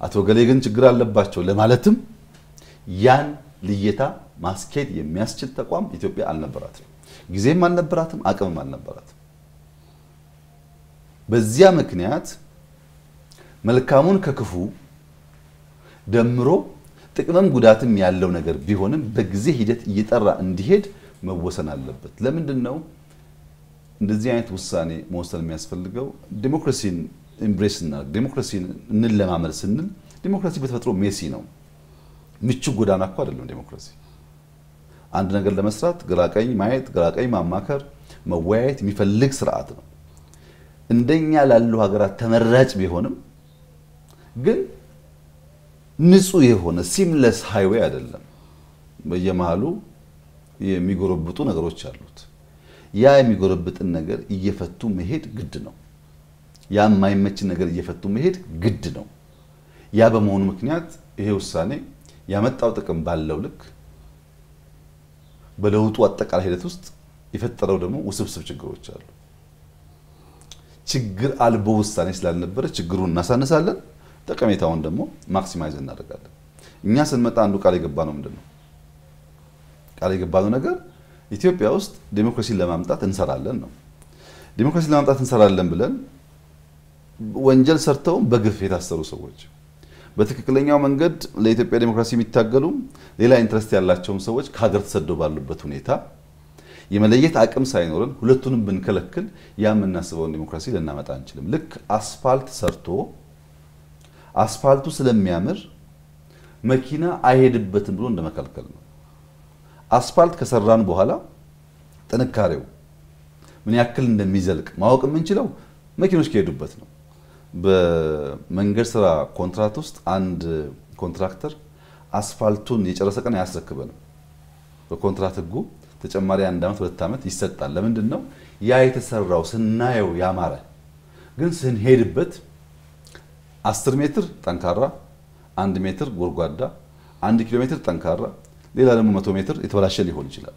አቶ ገሌ ግን ችግር አለባቸው ለማለትም ያን ልየታ ማስኬድ የሚያስችል ተቋም ኢትዮጵያ አልነበራትም። ጊዜም አልነበራትም፣ አቅምም አልነበራትም። በዚያ ምክንያት መልካሙን ከክፉ ደምሮ ጥቅምም ጉዳትም ያለው ነገር ቢሆንም በጊዜ ሂደት እየጠራ እንዲሄድ መወሰን አለበት። ለምንድነው እንደዚህ አይነት ውሳኔ መወሰን የሚያስፈልገው? ዲሞክራሲን ኤምብሬስ እና ዲሞክራሲን እንለማመድ ስንል ዲሞክራሲ በተፈጥሮ ሜሲ ነው። ምቹ ጎዳና እኮ አይደለም ዲሞክራሲ። አንድ ነገር ለመስራት ግራቀኝ ማየት፣ ግራቀኝ ማማከር፣ መወያየት የሚፈልግ ስርዓት ነው። እንደኛ ላሉ ሀገራት ተመራጭ ቢሆንም ግን ንጹህ የሆነ ሲምለስ ሃይዌይ አይደለም። በየመሃሉ የሚጎረብጡ ነገሮች አሉት። ያ የሚጎረብጥን ነገር እየፈቱ መሄድ ግድ ነው። ያ የማይመች ነገር እየፈቱ መሄድ ግድ ነው። ያ በመሆኑ ምክንያት ይሄ ውሳኔ ያመጣው ጥቅም ባለው ልክ በለውጡ አጠቃላይ ሂደት ውስጥ የፈጠረው ደግሞ ውስብስብ ችግሮች አሉ። ችግር አልቦ ውሳኔ ስላልነበረ ችግሩን እናሳነሳለን፣ ጠቀሜታውን ደግሞ ማክሲማይዝ እናደርጋለን። እኛ ስንመጣ አንዱ ቃል የገባነው ምንድነው? ቃል የገባነው ነገር ኢትዮጵያ ውስጥ ዲሞክራሲን ለማምጣት እንሰራለን ነው። ዲሞክራሲን ለማምጣት እንሰራለን ብለን ወንጀል ሰርተው በግፍ የታሰሩ ሰዎች፣ በትክክለኛው መንገድ ለኢትዮጵያ ዲሞክራሲ የሚታገሉ ሌላ ኢንትረስት ያላቸውም ሰዎች ከሀገር ተሰደው ባሉበት ሁኔታ የመለየት አቅም ሳይኖርን ሁለቱንም ብንከለክል ያ የምናስበውን ዲሞክራሲ ልናመጣ አንችልም። ልክ አስፋልት ሰርቶ አስፋልቱ ስለሚያምር መኪና አይሄድበትም ብሎ እንደመከልከል ነው። አስፋልት ከሰራን በኋላ ጥንካሬው ምን ያክል እንደሚዘልቅ ማወቅ የምንችለው መኪኖች ከሄዱበት ነው። በመንገድ ስራ ኮንትራክት ውስጥ አንድ ኮንትራክተር አስፋልቱን የጨረሰ ቀን አያስረክበንም። በኮንትራክት ህጉ ተጨማሪ 1 ዓመት 2 ዓመት ይሰጣል። ለምንድን ነው? ያ የተሰራው ስናየው ያማረ ግን ስንሄድበት 10 ሜትር ጠንካራ፣ 1 ሜትር ጎርጓዳ፣ 1 ኪሎ ሜትር ጠንካራ፣ ሌላ ደግሞ 100 ሜትር የተበላሸ ሊሆን ይችላል።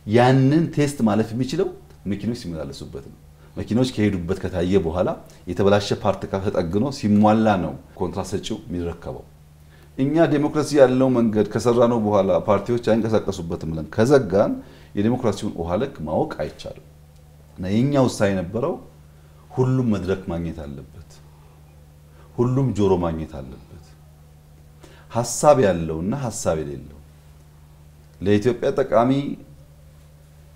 ያንን ቴስት ማለፍ የሚችለው መኪኖች ሲመላለሱበት ነው። መኪኖች ከሄዱበት ከታየ በኋላ የተበላሸ ፓርት ከተጠግኖ ሲሟላ ነው ኮንትራት ሰጪው የሚረከበው። እኛ ዲሞክራሲ ያለው መንገድ ከሰራነው በኋላ ፓርቲዎች አይንቀሳቀሱበትም ብለን ከዘጋን የዲሞክራሲውን ውሃ ልክ ማወቅ አይቻልም። እና የኛ ውሳኔ ነበረው ሁሉም መድረክ ማግኘት አለበት፣ ሁሉም ጆሮ ማግኘት አለበት። ሐሳብ ያለውና ሐሳብ የሌለው ለኢትዮጵያ ጠቃሚ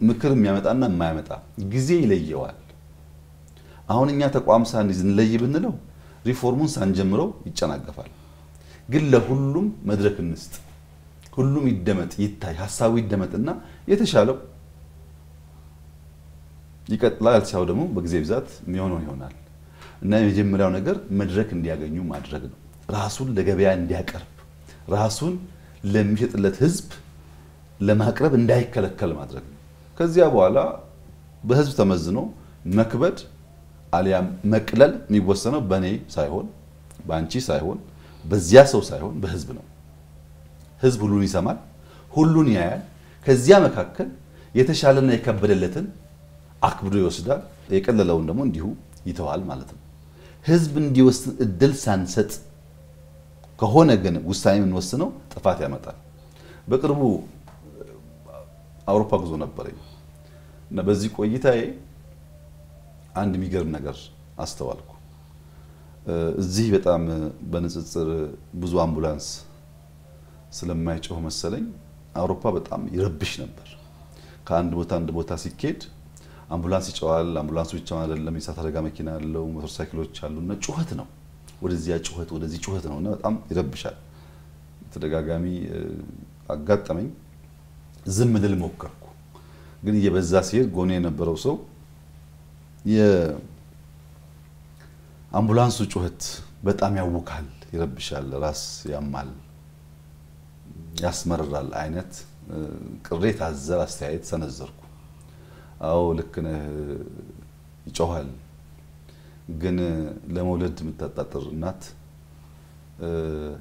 ምክር የሚያመጣና የማያመጣ ጊዜ ይለየዋል። አሁን እኛ ተቋም ሳንይዝ እንለይ ብንለው ሪፎርሙን ሳንጀምረው ይጨናገፋል። ግን ለሁሉም መድረክ እንስጥ፣ ሁሉም ይደመጥ ይታይ፣ ሐሳቡ ይደመጥና የተሻለው ይቀጥላል። ያልተሻለው ደግሞ በጊዜ ብዛት የሚሆነው ይሆናል። እና የመጀመሪያው ነገር መድረክ እንዲያገኙ ማድረግ ነው። ራሱን ለገበያ እንዲያቀርብ፣ ራሱን ለሚሸጥለት ህዝብ ለማቅረብ እንዳይከለከል ማድረግ ነው። ከዚያ በኋላ በህዝብ ተመዝኖ መክበድ አሊያም መቅለል የሚወሰነው በኔ ሳይሆን ባንቺ ሳይሆን በዚያ ሰው ሳይሆን በህዝብ ነው። ህዝብ ሁሉን ይሰማል፣ ሁሉን ያያል። ከዚያ መካከል የተሻለና የከበደለትን አክብዶ ይወስዳል፣ የቀለለውን ደግሞ እንዲሁ ይተዋል ማለት ነው። ህዝብ እንዲወስን እድል ሳንሰጥ ከሆነ ግን ውሳኔ የምንወስነው ጥፋት ያመጣል። በቅርቡ አውሮፓ ጉዞ ነበረኝ እና በዚህ ቆይታዬ አንድ የሚገርም ነገር አስተዋልኩ። እዚህ በጣም በንጽጽር ብዙ አምቡላንስ ስለማይጮህ መሰለኝ አውሮፓ በጣም ይረብሽ ነበር። ከአንድ ቦታ አንድ ቦታ ሲኬድ አምቡላንስ ይጮሃል። አምቡላንሱ ብቻ አይደለም፣ የእሳት አደጋ መኪና አለው፣ ሞተር ሳይክሎች አሉና ጩኸት ነው። ወደዚያ ጩኸት ወደዚህ ጩኸት ነውና በጣም ይረብሻል። ተደጋጋሚ አጋጠመኝ። ዝም ልል ሞከርኩ፣ ግን እየበዛ ሲሄድ ጎኔ የነበረው ሰው የአምቡላንሱ ጩኸት በጣም ያውካል፣ ይረብሻል፣ ራስ ያማል፣ ያስመርራል አይነት ቅሬታ አዘል አስተያየት ሰነዘርኩ። አዎ ልክ ነህ፣ ይጮሃል፣ ግን ለመውለድ የምታጣጥር እናት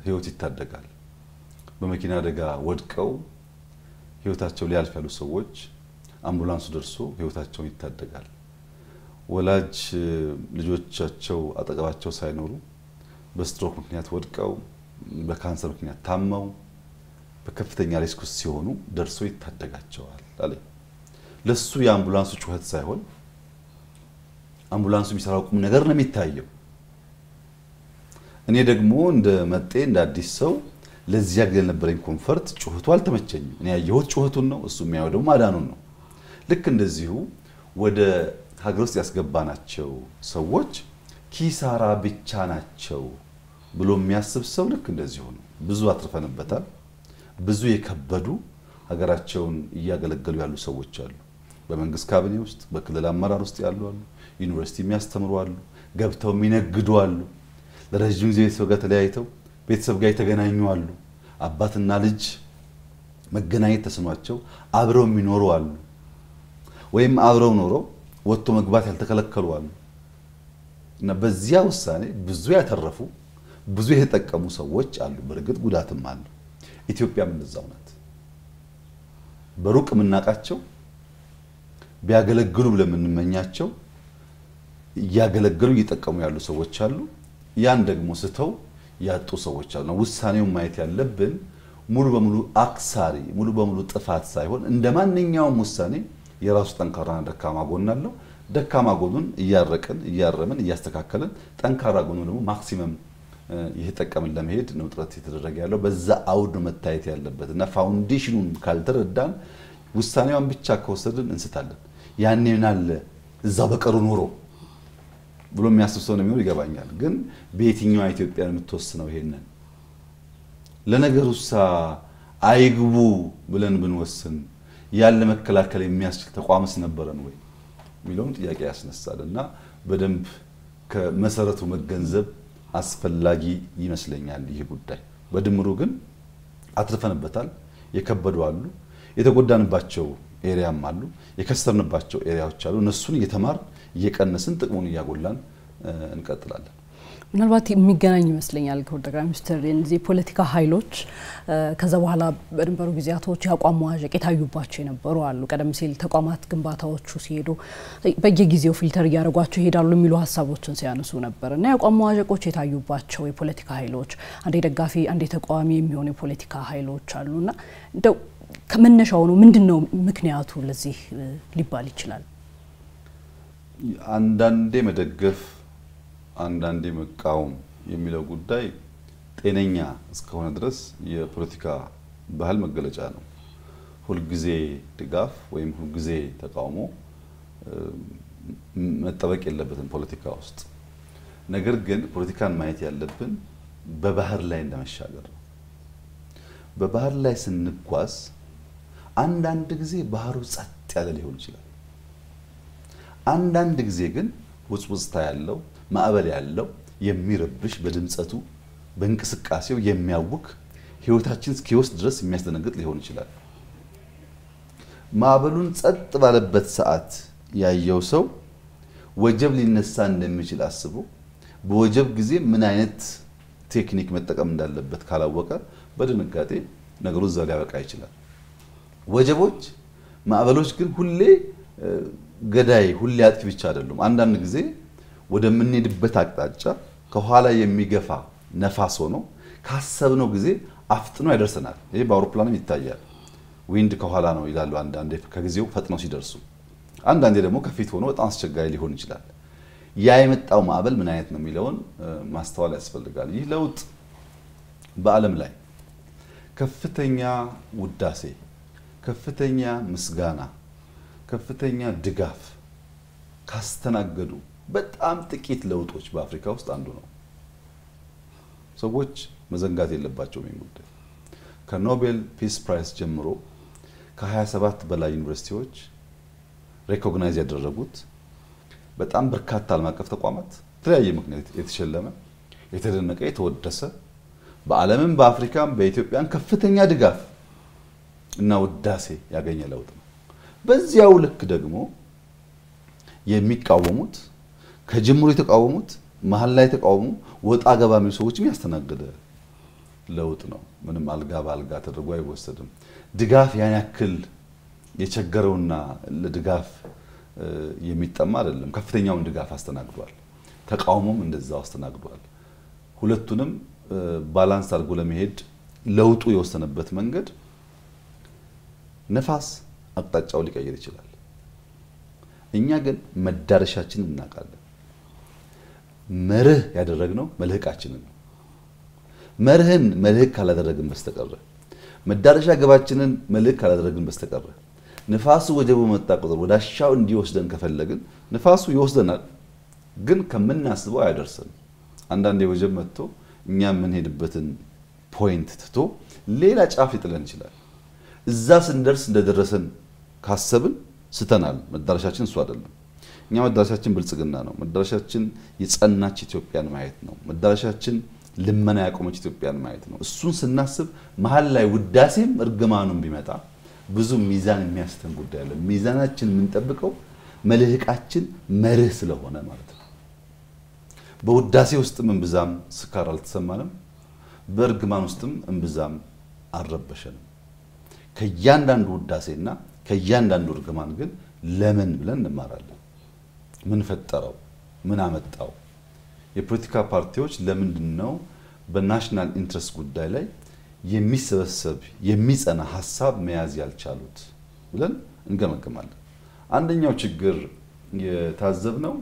ህይወት ይታደጋል። በመኪና አደጋ ወድቀው ህይወታቸው ሊያልፍ ያሉ ሰዎች አምቡላንሱ ደርሶ ህይወታቸውን ይታደጋል። ወላጅ ልጆቻቸው አጠገባቸው ሳይኖሩ በስትሮክ ምክንያት ወድቀው በካንሰር ምክንያት ታመው በከፍተኛ ሪስክ ውስጥ ሲሆኑ ደርሶ ይታደጋቸዋል አለ። ለሱ የአምቡላንሱ ጩኸት ሳይሆን አምቡላንሱ የሚሰራው ቁም ነገር ነው የሚታየው። እኔ ደግሞ እንደ መጤ እንደ አዲስ ሰው ለዚያ ግለ ነበረኝ ኮንፈርት ጩኸቱ አልተመቸኝም። እኔ ያየሁት ጩኸቱን ነው፣ እሱ የሚያየው ደግሞ ማዳኑን ነው። ልክ እንደዚሁ ወደ ሀገር ውስጥ ያስገባናቸው ሰዎች ኪሳራ ብቻ ናቸው ብሎ የሚያስብ ሰው ልክ እንደዚሁ ነው። ብዙ አትርፈንበታል። ብዙ የከበዱ ሀገራቸውን እያገለገሉ ያሉ ሰዎች አሉ። በመንግስት ካቢኔ ውስጥ በክልል አመራር ውስጥ ያሉ አሉ። ዩኒቨርሲቲ የሚያስተምሩ አሉ። ገብተው የሚነግዱ አሉ። ለረጅም ጊዜ ቤተሰብ ጋር ተለያይተው ቤተሰብ ጋር የተገናኙ አሉ። አባትና ልጅ መገናኘት ተስኗቸው አብረው የሚኖሩ አሉ። ወይም አብረው ኖረው ወጥቶ መግባት ያልተከለከሉ አሉ። እና በዚያ ውሳኔ ብዙ ያተረፉ ብዙ የተጠቀሙ ሰዎች አሉ። በርግጥ ጉዳትም አለ። ኢትዮጵያም እንደዛው ናት። በሩቅ የምናቃቸው ቢያገለግሉ ብለን የምንመኛቸው እያገለገሉ እየጠቀሙ ያሉ ሰዎች አሉ። ያን ደግሞ ስተው ያጡ ሰዎች አሉ። ውሳኔውን ማየት ያለብን ሙሉ በሙሉ አክሳሪ ሙሉ በሙሉ ጥፋት ሳይሆን እንደማንኛውም ውሳኔ የራሱ ጠንካራና ደካማ ጎን አለው። ደካማ ጎኑን እያረቀን እያረመን እያስተካከለን ጠንካራ ጎኑን ደግሞ ማክሲመም ይተጠቀምን ለመሄድ ነው ጥረት የተደረገ ያለው። በዛ አውድ መታየት ያለበትና ፋውንዴሽኑን ካልተረዳን ውሳኔውን ብቻ ከወሰድን እንስታለን። ያኔ ምናለ እዛው በቀሩ ኖሮ ብሎ የሚያስብ ሰው ነው የሚሆነው ይገባኛል። ግን በየትኛው ኢትዮጵያን የምትወስነው ይሄንን ለነገሩሳ አይግቡ ብለን ብንወስን ያለ መከላከል የሚያስችል ተቋምስ ነበረን ወይ ሚለውን ጥያቄ ያስነሳልና በደንብ ከመሰረቱ መገንዘብ አስፈላጊ ይመስለኛል ይሄ ጉዳይ። በድምሩ ግን አትርፈንበታል። የከበዱ አሉ፣ የተጎዳንባቸው ኤሪያም አሉ፣ የከሰርንባቸው ኤሪያዎች አሉ። እነሱን እየተማር እየቀነስን ጥቅሙን እያጎላን እንቀጥላለን። ምናልባት የሚገናኝ ይመስለኛል ከጠቅላይ ሚኒስትር እነዚህ ፖለቲካ ኃይሎች ከዛ በኋላ በድንበሩ ጊዜያቶች ያቋም መዋዠቅ የታዩባቸው የነበሩ አሉ። ቀደም ሲል ተቋማት ግንባታዎቹ ሲሄዱ በየጊዜው ፊልተር እያደረጓቸው ይሄዳሉ የሚሉ ሀሳቦችን ሲያነሱ ነበርና ያቋም መዋዠቆች የታዩባቸው የፖለቲካ ኃይሎች አንዴ ደጋፊ አንዴ ተቃዋሚ የሚሆኑ የፖለቲካ ኃይሎች አሉና እንደው ከመነሻው ነው ምንድነው ምክንያቱ ለዚህ ሊባል ይችላል? አንዳንዴ መደገፍ አንዳንዴ መቃወም የሚለው ጉዳይ ጤነኛ እስከሆነ ድረስ የፖለቲካ ባህል መገለጫ ነው። ሁሉ ጊዜ ድጋፍ ወይም ሁሉ ጊዜ ተቃውሞ መጠበቅ የለበትም ፖለቲካ ውስጥ። ነገር ግን ፖለቲካን ማየት ያለብን በባህር ላይ እንደመሻገር ነው። በባህር ላይ ስንጓዝ አንዳንድ ጊዜ ባህሩ ጸጥ ያለ ሊሆን ይችላል። አንዳንድ ጊዜ ግን ውጽውጽታ ያለው ማዕበል ያለው የሚረብሽ በድምጸቱ በእንቅስቃሴው የሚያውክ ህይወታችን እስኪወስድ ድረስ የሚያስደነግጥ ሊሆን ይችላል። ማዕበሉን ጸጥ ባለበት ሰዓት ያየው ሰው ወጀብ ሊነሳ እንደሚችል አስቦ በወጀብ ጊዜ ምን አይነት ቴክኒክ መጠቀም እንዳለበት ካላወቀ በድንጋጤ ነገሩ እዛው ሊያበቃ ይችላል። ወጀቦች ማዕበሎች ግን ሁሌ ገዳይ ሁሌ አጥፊ ብቻ አይደሉም። አንዳንድ ጊዜ ወደምንሄድበት አቅጣጫ ከኋላ የሚገፋ ነፋስ ሆኖ ካሰብነው ጊዜ አፍጥኖ ያደርሰናል። ይሄ በአውሮፕላንም ይታያል። ዊንድ ከኋላ ነው ይላሉ አንዳንዴ ከጊዜው ፈጥነው ሲደርሱ፣ አንዳንዴ ደግሞ ከፊት ሆኖ በጣም አስቸጋሪ ሊሆን ይችላል። ያ የመጣው ማዕበል ምን አይነት ነው የሚለውን ማስተዋል ያስፈልጋል። ይህ ለውጥ በዓለም ላይ ከፍተኛ ውዳሴ፣ ከፍተኛ ምስጋና፣ ከፍተኛ ድጋፍ ካስተናገዱ በጣም ጥቂት ለውጦች በአፍሪካ ውስጥ አንዱ ነው። ሰዎች መዘንጋት የለባቸውም ይህን ጉዳይ። ከኖቤል ፒስ ፕራይስ ጀምሮ ከ27 በላይ ዩኒቨርሲቲዎች ሪኮግናይዝ ያደረጉት በጣም በርካታ ዓለም አቀፍ ተቋማት በተለያየ ምክንያት የተሸለመ የተደነቀ የተወደሰ በዓለምም በአፍሪካም በኢትዮጵያም ከፍተኛ ድጋፍ እና ውዳሴ ያገኘ ለውጥ ነው። በዚያው ልክ ደግሞ የሚቃወሙት ከጅምሩ የተቃወሙት መሀል ላይ ተቃውሞ ወጣ ገባ የሚሉ ሰዎችም ያስተናገደ ለውጥ ነው። ምንም አልጋ ባልጋ ተደርጎ አይወሰድም። ድጋፍ ያን ያክል የቸገረውና ለድጋፍ የሚጠማ አይደለም። ከፍተኛውን ድጋፍ አስተናግዷል። ተቃውሞም እንደዛው አስተናግዷል። ሁለቱንም ባላንስ አድርጎ ለመሄድ ለውጡ የወሰነበት መንገድ ነፋስ አቅጣጫው ሊቀይር ይችላል። እኛ ግን መዳረሻችንን እናውቃለን። መርህ ያደረግነው መልህቃችንን ነው። መርህን መልህቅ ካላደረግን በስተቀር መዳረሻ ገባችንን መልህቅ ካላደረግን በስተቀር ንፋሱ ወጀቡ መጣ ቁጥር ወዳሻው እንዲወስደን ከፈለግን ንፋሱ ይወስደናል፣ ግን ከምናስበው አያደርሰንም። አንዳንዴ ወጀብ መጥቶ እኛ የምንሄድበትን ፖይንት ትቶ ሌላ ጫፍ ሊጥለን ይችላል። እዛ ስንደርስ እንደደረሰን ካሰብን ስተናል። መዳረሻችን እሱ አይደለም። እኛ መዳረሻችን ብልጽግና ነው። መዳረሻችን የጸናች ኢትዮጵያን ማየት ነው። መዳረሻችን ልመና ያቆመች ኢትዮጵያን ማየት ነው። እሱን ስናስብ መሀል ላይ ውዳሴም እርግማኑም ቢመጣ ብዙ ሚዛን የሚያስተን ጉዳይ አለ። ሚዛናችን የምንጠብቀው መልህቃችን መርህ ስለሆነ ማለት ነው። በውዳሴ ውስጥም እንብዛም ስካር አልተሰማንም፣ በእርግማን ውስጥም እንብዛም አልረበሸንም። ከእያንዳንዱ ውዳሴና ከእያንዳንዱ እርግማን ግን ለምን ብለን እንማራለን። ምን ፈጠረው? ምን አመጣው? የፖለቲካ ፓርቲዎች ለምንድነው በናሽናል ኢንትረስት ጉዳይ ላይ የሚሰበሰብ የሚጸና ሐሳብ መያዝ ያልቻሉት ብለን እንገመግማለን። አንደኛው ችግር የታዘብነው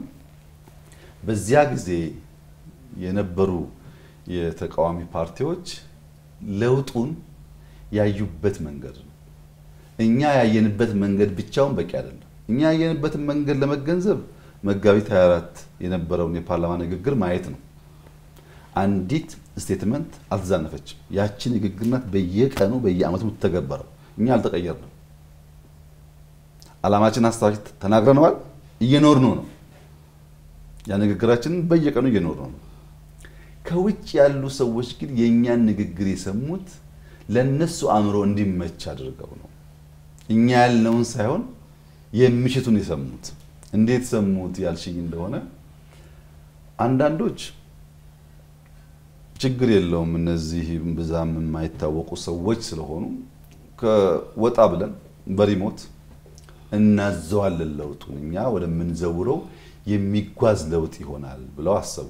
በዚያ ጊዜ የነበሩ የተቃዋሚ ፓርቲዎች ለውጡን ያዩበት መንገድ ነው። እኛ ያየንበት መንገድ ብቻውን በቂ አይደለም። እኛ ያየንበት መንገድ ለመገንዘብ መጋቢት 24 የነበረውን የፓርላማ ንግግር ማየት ነው። አንዲት ስቴትመንት አልተዛነፈችም። ያቺ ንግግርናት በየቀኑ በየአመቱ ተገበረው። እኛ አልተቀየርንም። አላማችን አስተዋሽ ተናግረናል፣ እየኖርነው ነው። ያ ንግግራችን በየቀኑ እየኖርነው ነው። ከውጭ ያሉ ሰዎች ግን የኛን ንግግር የሰሙት ለነሱ አእምሮ እንዲመች አድርገው ነው። እኛ ያልነውን ሳይሆን የሚሽቱን የሰሙት። እንዴት ሰሙት ያልሽኝ እንደሆነ አንዳንዶች ችግር የለውም እነዚህ ብዛም የማይታወቁ ሰዎች ስለሆኑ ከወጣ ብለን በሪሞት እናዘዋለን ለውጡን እኛ ወደምንዘውረው የሚጓዝ ለውጥ ይሆናል ብለው አሰቡ።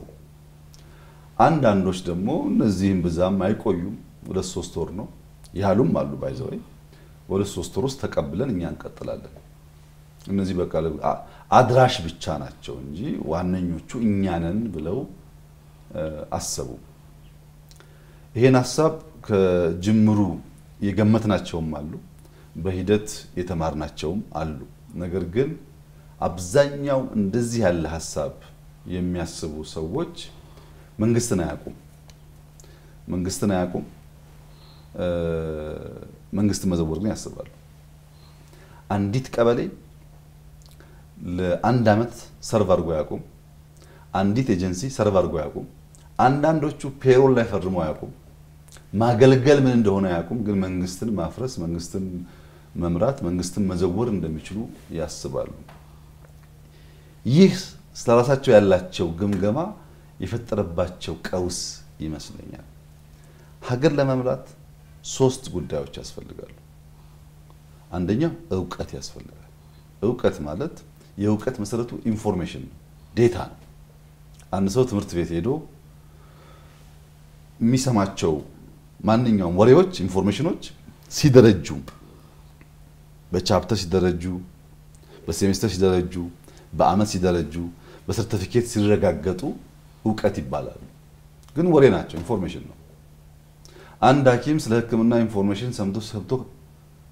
አንዳንዶች ደግሞ እነዚህም ብዛም አይቆዩም፣ ወደ 3 ወር ነው ያሉም አሉ። ባይዘው ወደ 3 ወር ውስጥ ተቀብለን እኛ እንቀጥላለን። እነዚህ በቃ አድራሽ ብቻ ናቸው እንጂ ዋነኞቹ እኛ ነን ብለው አሰቡ። ይሄን ሐሳብ ከጅምሩ የገመትናቸውም አሉ፣ በሂደት የተማርናቸውም አሉ። ነገር ግን አብዛኛው እንደዚህ ያለ ሐሳብ የሚያስቡ ሰዎች መንግስትን አያውቁም። መንግስት መዘወር ግን ያስባሉ። አንዲት ቀበሌ ለአንድ አመት ሰርቭ አድርጎ ያቆም፣ አንዲት ኤጀንሲ ሰርቭ አድርጎ ያቆም፣ አንዳንዶቹ ፔሮል ላይ ፈርሞ ያቆም፣ ማገልገል ምን እንደሆነ ያቆም። ግን መንግስትን ማፍረስ፣ መንግስትን መምራት፣ መንግስትን መዘወር እንደሚችሉ ያስባሉ። ይህ ስለራሳቸው ያላቸው ግምገማ የፈጠረባቸው ቀውስ ይመስለኛል። ሀገር ለመምራት ሶስት ጉዳዮች ያስፈልጋሉ። አንደኛው ዕውቀት ያስፈልጋል። ዕውቀት ማለት የዕውቀት መሰረቱ ኢንፎርሜሽን ዴታ ነው። አንድ ሰው ትምህርት ቤት ሄዶ የሚሰማቸው ማንኛውም ወሬዎች ኢንፎርሜሽኖች ሲደረጁ በቻፕተር ሲደረጁ በሴሜስተር ሲደረጁ በአመት ሲደረጁ በሰርቲፊኬት ሲረጋገጡ ዕውቀት ይባላል። ግን ወሬ ናቸው ኢንፎርሜሽን ነው። አንድ ሐኪም ስለ ህክምና ኢንፎርሜሽን ሰምቶ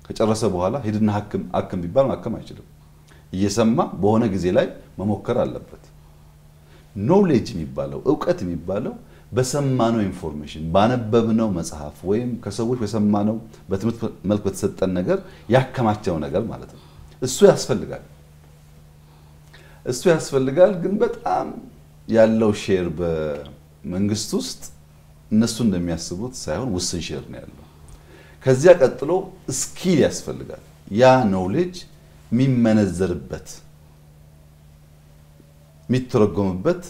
ከጨረሰ በኋላ ሄድና ሐኪም ቢባል ማከም አይችልም። እየሰማ በሆነ ጊዜ ላይ መሞከር አለበት። ኖሌጅ የሚባለው ዕውቀት የሚባለው በሰማነው ኢንፎርሜሽን ባነበብነው መጽሐፍ ወይም ከሰዎች በሰማነው በትምህርት መልክ በተሰጠን ነገር ያከማቸው ነገር ማለት ነው። እሱ ያስፈልጋል ግን በጣም ያለው ሼር በመንግስት ውስጥ እነሱ እንደሚያስቡት ሳይሆን ውስን ሼር ነው ያለው። ከዚያ ቀጥሎ ስኪል ያስፈልጋል። ያ ኖሌጅ የሚመነዘርበት የሚተረጎምበት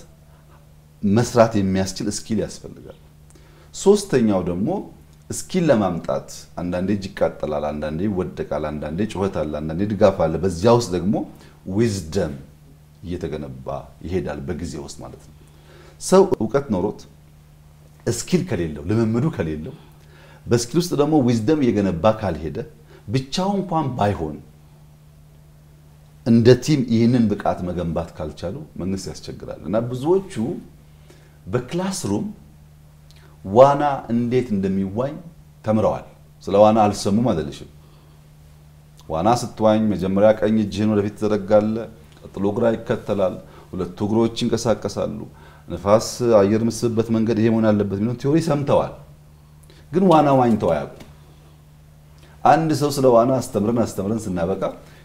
መስራት የሚያስችል ስኪል ያስፈልጋል። ሶስተኛው ደግሞ ስኪል ለማምጣት አንዳንዴ እጅ ይቃጠላል፣ አንዳንዴ ይወደቃል፣ አንዳንዴ ጩኸት አለ፣ አንዳንዴ ድጋፍ አለ። በዚያ ውስጥ ደግሞ ዊዝደም እየተገነባ ይሄዳል በጊዜ ውስጥ ማለት ነው። ሰው ዕውቀት ኖሮት ስኪል ከሌለው ልምምዱ ከሌለው በስኪል ውስጥ ደግሞ ዊዝደም እየገነባ ካልሄደ ብቻው እንኳን ባይሆን እንደ ቲም ይህንን ብቃት መገንባት ካልቻሉ መንግስት ያስቸግራል። እና ብዙዎቹ በክላስሩም ዋና እንዴት እንደሚዋኝ ተምረዋል። ስለ ዋና አልሰሙም አይደልሽም። ዋና ስትዋኝ መጀመሪያ ቀኝ እጅህን ወደፊት ትዘረጋለህ፣ ቀጥሎ ግራ ይከተላል፣ ሁለቱ እግሮች ይንቀሳቀሳሉ፣ ነፋስ አየር ምስብበት መንገድ ይሄ መሆን አለበት የሚለው ቲዮሪ ሰምተዋል። ግን ዋና ዋኝተው አያውቁም። አንድ ሰው ስለ ዋና አስተምረን ስናበቃ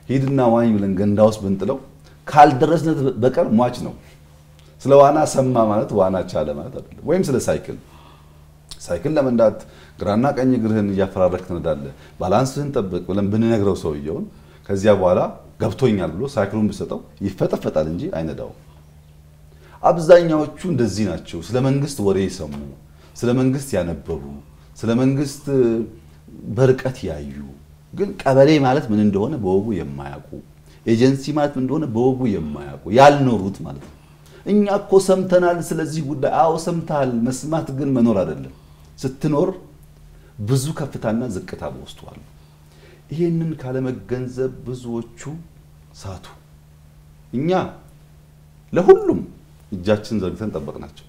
ሂድና ዋኝ ብለን ገንዳ ውስጥ ብንጥለው ካልደረስነት በቀር ሟች ነው። ስለ ዋና ሰማ ማለት ዋና ቻለ ማለት አይደለም። ወይም ስለ ሳይክል ለመንዳት ግራና ቀኝ እግርህን እያፈራረክ ትነዳለህ፣ ባላንስህን ጠብቅ ብለን ብንነግረው ሰውየውን ከዚያ በኋላ ገብቶኛል ብሎ ሳይክሉን ቢሰጠው ይፈጠፈጣል እንጂ አይነዳውም። አብዛኛዎቹ እንደዚህ ናቸው። ስለ መንግስት ወሬ ይሰሙ፣ ስለ መንግስት ያነበቡ፣ ስለ መንግስት በርቀት ያዩ፣ ግን ቀበሌ ማለት ምን እንደሆነ በወጉ የማያውቁ፣ ኤጀንሲ ማለት ምን እንደሆነ በወጉ የማያውቁ ያልኖሩት ማለት ነው። እኛ እኮ ሰምተናል ስለዚህ ጉዳይ። አዎ ሰምተሃል። መስማት ግን መኖር አይደለም። ስትኖር ብዙ ከፍታና ዝቅታ በውስጡ አለ። ይሄንን ካለመገንዘብ ብዙዎቹ ሳቱ። እኛ ለሁሉም እጃችን ዘርግተን ጠበቅናቸው።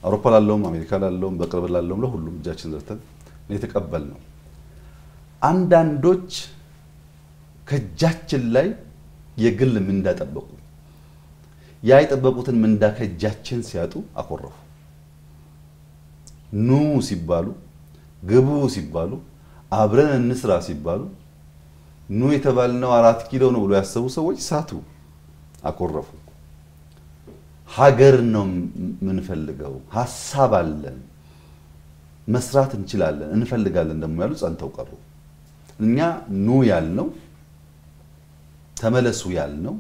ለአውሮፓ ላለውም አሜሪካ ላለውም በቅርብ ላለውም ለሁሉም እጃችን ዘርግተን የተቀበልነው። አንዳንዶች ከእጃችን ላይ የግል ምንዳ ጠበቁ። ያ የጠበቁትን ምንዳ ከእጃችን ሲያጡ አኮረፉ። ኑ ሲባሉ፣ ግቡ ሲባሉ፣ አብረን እንስራ ሲባሉ ኑ የተባልነው 4 ኪሎ ነው ብሎ ያሰቡ ሰዎች ሳቱ፣ አኮረፉ። ሀገር ነው ምንፈልገው፣ ሐሳብ አለን፣ መስራት እንችላለን፣ እንፈልጋለን ደግሞ ያሉ ጸንተው ቀሩ። እኛ ኑ ያልነው ተመለሱ ያልነው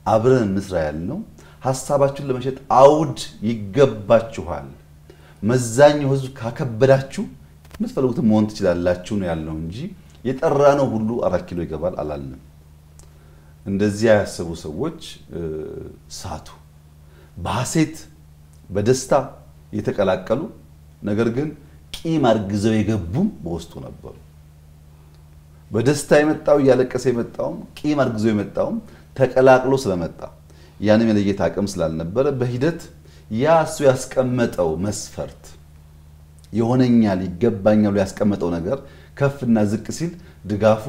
አብረን እንስራ ያልነው ሐሳባችሁን ለመሸጥ አውድ ይገባችኋል፣ መዛኙ ህዝብ ካከበዳችሁ ምትፈልጉት መሆን ትችላላችሁ ነው ያልነው እንጂ የጠራነው ሁሉ 4 ኪሎ ይገባል አላልንም። እንደዚህ ያሰቡ ሰዎች ሳቱ። በሐሴት በደስታ የተቀላቀሉ ነገር ግን ቂም አርግዘው የገቡም በውስጡ ነበሩ። በደስታ የመጣው ያለቀሰ የመጣው ቂም አርግዞ የመጣው ተቀላቅሎ ስለመጣ ያን የለየት አቅም ስላልነበረ በሂደት ያሱ ያስቀመጠው መስፈርት የሆነኛል ይገባኛል ያስቀመጠው ነገር ከፍና ዝቅ ሲል ድጋፉ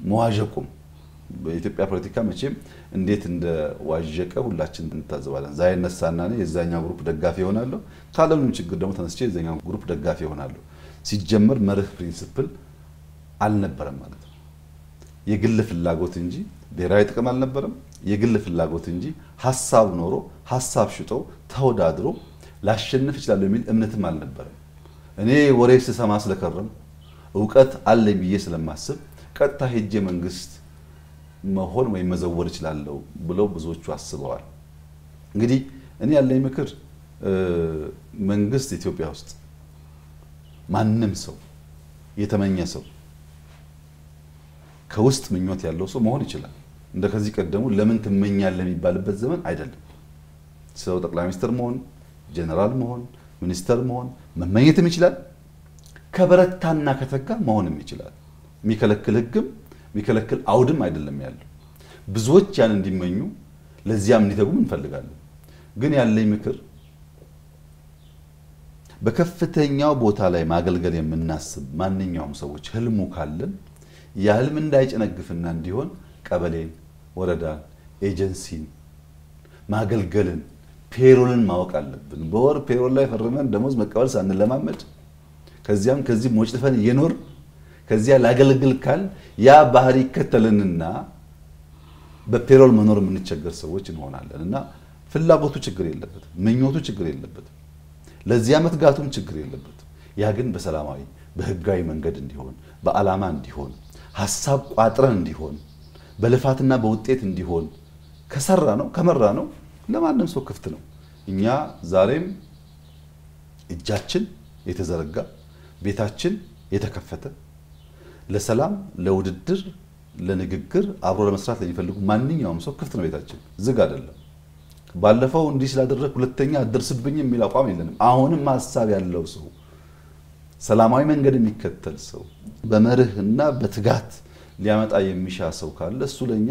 መዋዠቁም በኢትዮጵያ ፖለቲካ መቼም እንዴት እንደ ዋዠቀ ሁላችን እንታዘባለን። ዛሬ ነሳና ነው የዛኛው ግሩፕ ደጋፊ ይሆናሉ፣ ካለንም ችግር ደግሞ ተነስቼ የዛኛው ግሩፕ ደጋፊ ይሆናሉ። ሲጀመር መርህ ፕሪንሲፕል አልነበረም ማለት ነው። የግል ፍላጎት እንጂ ብሔራዊ ጥቅም አልነበረም። የግል ፍላጎት እንጂ ሐሳብ ኖሮ ሐሳብ ሽጦ ተወዳድሮ ላሸንፍ ይችላል የሚል እምነትም አልነበረም። እኔ ወሬ ስሰማ ስለከረም ዕውቀት አለኝ ብዬ ስለማስብ ቀጥታ ሄጄ መንግስት መሆን ወይ መዘወር ይችላል ብለው ብዙዎቹ አስበዋል። እንግዲህ እኔ ያለኝ ምክር መንግስት ኢትዮጵያ ውስጥ ማንንም ሰው የተመኘ ሰው ከውስጥ ምኞት ያለው ሰው መሆን ይችላል። እንደከዚህ ቀደሙ ለምን ትመኛለህ የሚባልበት ዘመን አይደለም። ሰው ጠቅላይ ሚኒስትር መሆን፣ ጀነራል መሆን፣ ሚኒስተር መሆን መመኘትም ይችላል። ከበረታና ከተጋ መሆንም ይችላል። የሚከለክል ህግም የሚከለክል አውድም አይደለም ያለው። ብዙዎች ያን እንዲመኙ ለዚያም እንዲተጉም እንፈልጋለን። ግን ያለኝ ምክር በከፍተኛው ቦታ ላይ ማገልገል የምናስብ ማንኛውም ሰዎች ህልሙ ካለን ያ ህልም እንዳይጨነግፍና እንዲሆን ቀበሌን፣ ወረዳን፣ ኤጀንሲን ማገልገልን ፔሮልን ማወቅ አለብን። በወር ፔሮል ላይ ፈርመን ደሞዝ መቀበል ሳንለማመድ ከዚያም ከዚህ ሞጭፈን እየኖር ከዚያ ላገልግል ካል ያ ባህሪ ከተለንና በፔሮል መኖር የምንቸገር ሰዎች እንሆናለን። እና ፍላጎቱ ችግር የለበትም፣ ምኞቱ ችግር የለበትም፣ ለዚያ መትጋቱም ችግር የለበትም። ያ ግን በሰላማዊ በህጋዊ መንገድ እንዲሆን፣ በአላማ እንዲሆን፣ ሐሳብ ቋጥረን እንዲሆን፣ በልፋትና በውጤት እንዲሆን ከሰራ ነው ከመራ ነው ለማንም ሰው ክፍት ነው። እኛ ዛሬም እጃችን የተዘረጋ ቤታችን የተከፈተ ለሰላም፣ ለውድድር፣ ለንግግር አብሮ ለመስራት ለሚፈልጉ ማንኛውም ሰው ክፍት ነው። ቤታችን ዝግ አይደለም። ባለፈው እንዲህ ስላደረክ ሁለተኛ አደርስብኝ የሚል አቋም የለንም። አሁንም ሐሳብ ያለው ሰው፣ ሰላማዊ መንገድ የሚከተል ሰው፣ በመርህና በትጋት ሊያመጣ የሚሻ ሰው ካለ እሱ ለኛ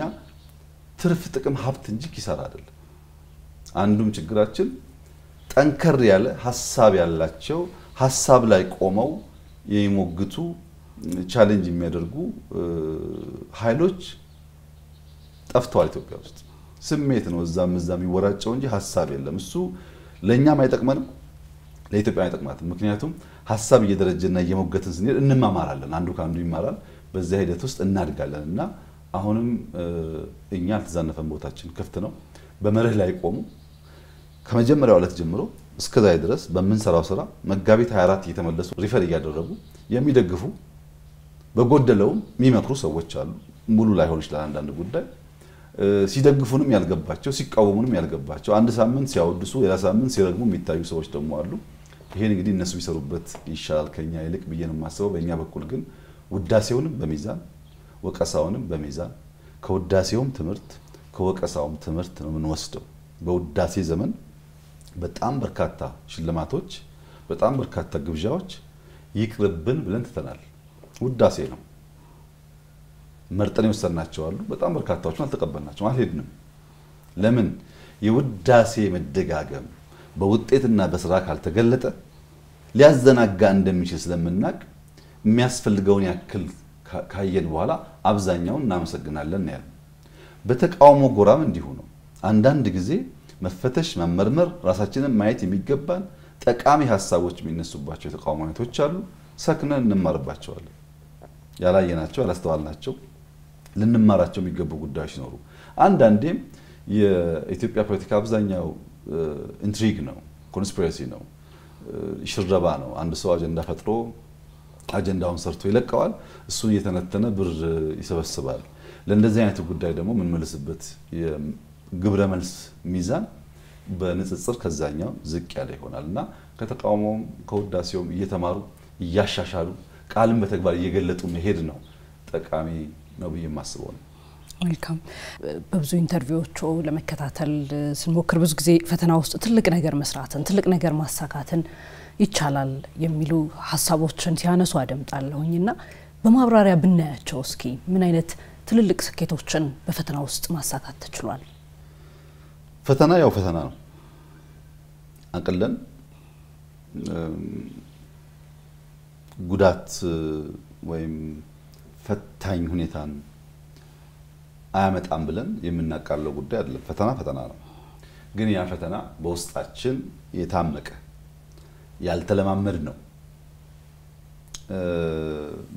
ትርፍ ጥቅም ሀብት እንጂ ኪሳራ አይደለም። አንዱም ችግራችን ጠንከር ያለ ሐሳብ ያላቸው ሐሳብ ላይ ቆመው የሚሞግቱ ቻሌንጅ የሚያደርጉ ኃይሎች ጠፍተዋል ኢትዮጵያ ውስጥ። ስሜት ነው እዛም ይወራጨው እንጂ ሐሳብ የለም። እሱ ለኛም አይጠቅመንም፣ ለኢትዮጵያ አይጠቅማትም። ምክንያቱም ሐሳብ እየደረጀና እየሞገትን ስንሄድ እንማማራለን፣ አንዱ ካንዱ ይማራል። በዛ ሂደት ውስጥ እናድጋለንና አሁንም እኛ አልተዛነፈን፣ ቦታችን ክፍት ነው። በመርህ ላይ ቆሙ ከመጀመሪያው ዕለት ጀምሮ እስከዛሬ ድረስ በመንሰራው ስራ መጋቢት 24 እየተመለሱ ሪፈር እያደረጉ የሚደግፉ በጎደለውም የሚመክሩ ሰዎች አሉ። ሙሉ ላይ ሆን ይችላል አንዳንድ ጉዳይ ሲደግፉንም ያልገባቸው ሲቃወሙንም ያልገባቸው አንድ ሳምንት ሲያወድሱ ሌላ ሳምንት ሲረግሙ የሚታዩ ሰዎች ደግሞ አሉ። ይሄን እንግዲህ እነሱ ቢሰሩበት ይሻላል ከኛ ይልቅ ብዬ ነው የማስበው። በእኛ በኩል ግን ውዳሴውንም በሚዛን ወቀሳውንም በሚዛን ከውዳሴውም ትምህርት ከወቀሳውም ትምህርት ነው የምንወስደው። በውዳሴ ዘመን በጣም በርካታ ሽልማቶች፣ በጣም በርካታ ግብዣዎች ይቅርብን ብለን ትተናል። ውዳሴ ነው መርጠን የወሰናቸው አሉ። በጣም በርካታዎችን አልተቀበልናቸውም፣ አልሄድንም። ለምን? የውዳሴ መደጋገም በውጤትና በስራ ካልተገለጠ ሊያዘናጋ እንደሚችል ስለምናቅ የሚያስፈልገውን ያክል ካየን በኋላ አብዛኛውን እናመሰግናለን ያለ። በተቃውሞ ጎራም እንዲሁ ነው። አንዳንድ ጊዜ መፈተሽ መመርመር ራሳችንን ማየት የሚገባን ጠቃሚ ሐሳቦች የሚነሱባቸው የተቃውሞ አይነቶች አሉ። ሰክነን እንማርባቸዋለን። ያላየናቸው ያላስተዋልናቸው ልንማራቸው የሚገቡ ጉዳዮች ሲኖሩ አንዳንዴም የኢትዮጵያ ፖለቲካ አብዛኛው ኢንትሪግ ነው፣ ኮንስፒሬሲ ነው፣ ሽረባ ነው። አንድ ሰው አጀንዳ ፈጥሮ አጀንዳውን ሰርቶ ይለቀዋል። እሱን እየተነተነ ብር ይሰበስባል። ለእንደዚህ አይነቱ ጉዳይ ደግሞ ምን መልስበት የግብረ መልስ ሚዛን በንጽጽር ከዛኛው ዝቅ ያለ ይሆናልና ከተቃውሞም ከውዳሴውም እየተማሩ እያሻሻሉ ቃልን በተግባር እየገለጡ መሄድ ነው ጠቃሚ ነው ብዬ የማስበው ነው። መልካም። በብዙ ኢንተርቪዎቹ ለመከታተል ስንሞክር ብዙ ጊዜ ፈተና ውስጥ ትልቅ ነገር መስራትን ትልቅ ነገር ማሳካትን ይቻላል የሚሉ ሐሳቦችን ሲያነሱ አደምጣለሁኝና በማብራሪያ ብናያቸው እስኪ ምን አይነት ትልልቅ ስኬቶችን በፈተና ውስጥ ማሳካት ተችሏል? ፈተና ያው ፈተና ነው። አቀለን ጉዳት ወይም ፈታኝ ሁኔታን አያመጣም ብለን የምናቃለው ጉዳይ አይደለም። ፈተና ፈተና ነው። ግን ያ ፈተና በውስጣችን የታመቀ ያልተለማመድ ነው።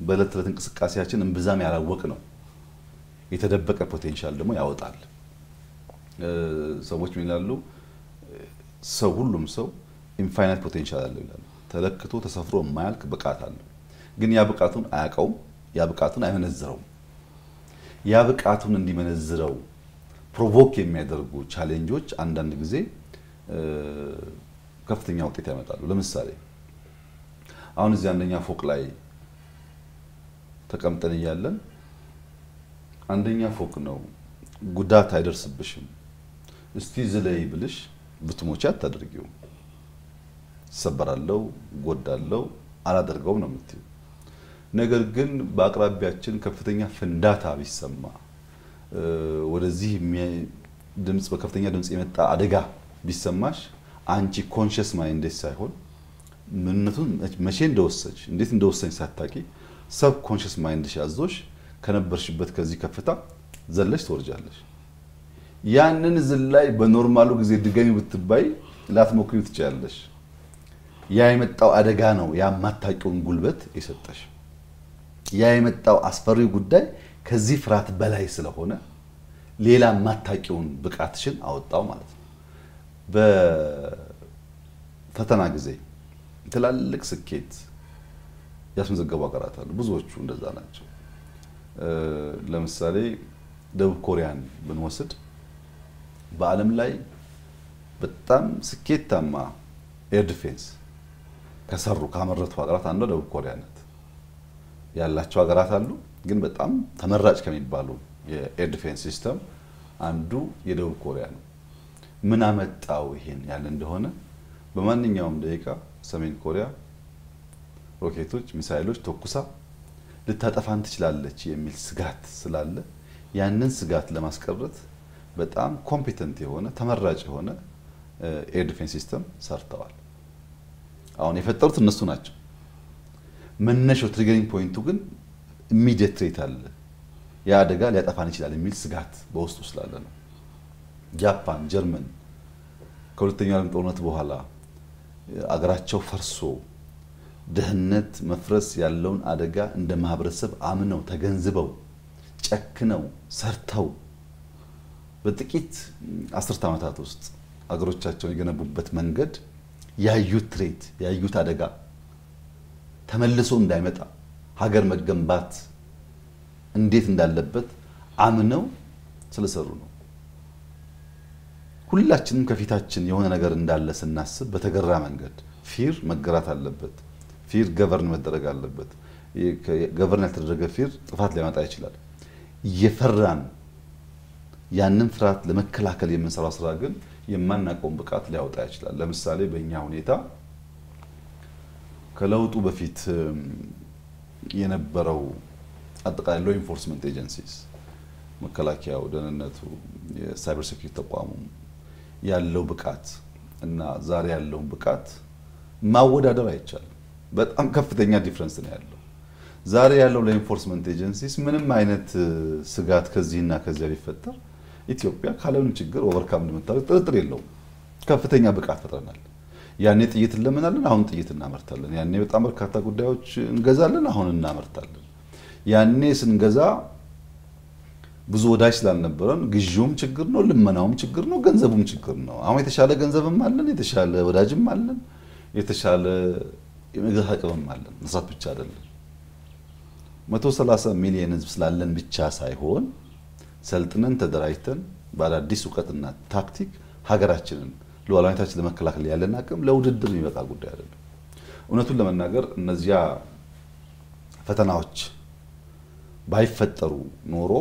በዕለት ተዕለት እንቅስቃሴያችን እንብዛም ያላወቅ ነው። የተደበቀ ፖቴንሻል ደግሞ ያወጣል። ሰዎች ምን ይላሉ? ሰው ሁሉም ሰው ኢንፋይናይት ፖቴንሻል አለው ይላሉ። ተለክቶ ተሰፍሮ የማያልቅ ብቃት አለው። ግን ያ ብቃቱን አያውቀውም፣ ያ ብቃቱን አይመነዝረውም። ያ ብቃቱን እንዲመነዝረው ፕሮቮክ የሚያደርጉ ቻሌንጆች አንዳንድ ጊዜ ከፍተኛ ውጤት ያመጣሉ። ለምሳሌ አሁን እዚህ አንደኛ ፎቅ ላይ ተቀምጠን እያለን አንደኛ ፎቅ ነው ጉዳት አይደርስብሽም እስቲ ዝለይ ብልሽ ብትሞቻ አታደርጊው ሰበራለው ጎዳለው አላደርገውም ነው የምትይው። ነገር ግን በአቅራቢያችን ከፍተኛ ፍንዳታ ቢሰማ ወደዚህ ድምጽ በከፍተኛ ድምጽ የመጣ አደጋ ቢሰማሽ አንቺ ኮንሺየስ ማይንድ ሳይሆን ምንነቱን መቼ እንደወሰንሽ እንዴት እንደወሰንሽ ሳታቂ ሰብ ኮንሺየስ ማይንድ ያዞሽ ከነበርሽበት ከዚህ ከፍታ ዘለሽ ትወርጃለሽ። ያንን ዝላይ በኖርማሉ ጊዜ ድገሚ ብትባይ ላትሞክሪው ትችያለሽ። ያ የመጣው አደጋ ነው ያማታቂውን ጉልበት የሰጠሽ። ያ የመጣው አስፈሪው ጉዳይ ከዚህ ፍርሃት በላይ ስለሆነ ሌላ ማታቂውን ብቃትሽን አወጣው ማለት ነው። በፈተና ጊዜ ትላልቅ ስኬት ያስመዘገቡ ሀገራት አሉ። ብዙዎቹ እንደዛ ናቸው። ለምሳሌ ደቡብ ኮሪያን ብንወስድ በዓለም ላይ በጣም ስኬታማ ኤር ዲፌንስ ከሰሩ ካመረቱ ሀገራት አንዱ ደቡብ ኮሪያ ናት። ያላቸው ሀገራት አሉ፣ ግን በጣም ተመራጭ ከሚባሉ የኤር ዲፌንስ ሲስተም አንዱ የደቡብ ኮሪያ ነው። ምን አመጣው ይሄን ያለ እንደሆነ በማንኛውም ደቂቃ ሰሜን ኮሪያ ሮኬቶች ሚሳኤሎች ተኩሳ ልታጠፋን ትችላለች የሚል ስጋት ስላለ ያንን ስጋት ለማስቀረት በጣም ኮምፒተንት የሆነ ተመራጭ የሆነ ኤር ዲፌንስ ሲስተም ሰርተዋል። አሁን የፈጠሩት እነሱ ናቸው። መነሻው ትሪገሪንግ ፖይንቱ ግን ኢሚዲየት ትሬት አለ። ያ አደጋ ሊያጠፋን ይችላል የሚል ስጋት በውስጡ ስላለ ነው። ጃፓን፣ ጀርመን ከሁለተኛው ዓለም ጦርነት በኋላ አገራቸው ፈርሶ ደህንነት መፍረስ ያለውን አደጋ እንደ ማህበረሰብ አምነው ተገንዝበው ጨክነው ሰርተው በጥቂት 10 ዓመታት ውስጥ አገሮቻቸውን የገነቡበት መንገድ ያዩት ትሬት ያዩት አደጋ ተመልሶ እንዳይመጣ ሀገር መገንባት እንዴት እንዳለበት አምነው ስለሰሩ ነው። ሁላችንም ከፊታችን የሆነ ነገር እንዳለ ስናስብ በተገራ መንገድ ፊር መገራት አለበት። ፊር ገቨርን መደረግ አለበት። ገቨርን ያልተደረገ ፊር ጥፋት ሊያመጣ ይችላል። የፈራን ያንን ፍርሃት ለመከላከል የምንሰራው ስራ ግን የማናቆም ብቃት ሊያወጣ ይችላል። ለምሳሌ በእኛ ሁኔታ ከለውጡ በፊት የነበረው አጠቃላይ ሎ ኢንፎርስመንት ኤጀንሲስ መከላከያው፣ ደህንነቱ፣ የሳይበር ሴኩሪቲ ተቋሙ ያለው ብቃት እና ዛሬ ያለው ብቃት ማወዳደር አይቻልም። በጣም ከፍተኛ ዲፈረንስ ነው ያለው። ዛሬ ያለው ለኢንፎርስመንት ኤጀንሲስ ምንም አይነት ስጋት ከዚህና ከዚያ ቢፈጠር ኢትዮጵያ ካለውን ችግር ኦቨርካም እንደምታደርግ ጥርጥር የለውም። ከፍተኛ ብቃት ፈጥረናል። ያኔ ጥይት እንለምናለን፣ አሁን ጥይት እናመርታለን። ያኔ በጣም በርካታ ጉዳዮች እንገዛለን፣ አሁን እናመርታለን። ያኔ ስንገዛ ብዙ ወዳጅ ስላልነበረን ግዢውም ችግር ነው፣ ልመናውም ችግር ነው፣ ገንዘቡም ችግር ነው። አሁን የተሻለ ገንዘብም አለን፣ የተሻለ ወዳጅም አለን፣ የተሻለ የመግዛት አቅምም አለን። መስራት ብቻ አይደለም። 130 ሚሊዮን ህዝብ ስላለን ብቻ ሳይሆን ሰልጥነን ተደራጅተን በአዳዲስ እውቀትና ታክቲክ ሀገራችንን ሉዓላዊነታችንን ለመከላከል ያለን አቅም ለውድድር የሚበቃ ጉዳይ አይደለም። እውነቱን ለመናገር እነዚያ ፈተናዎች ባይፈጠሩ ኖሮ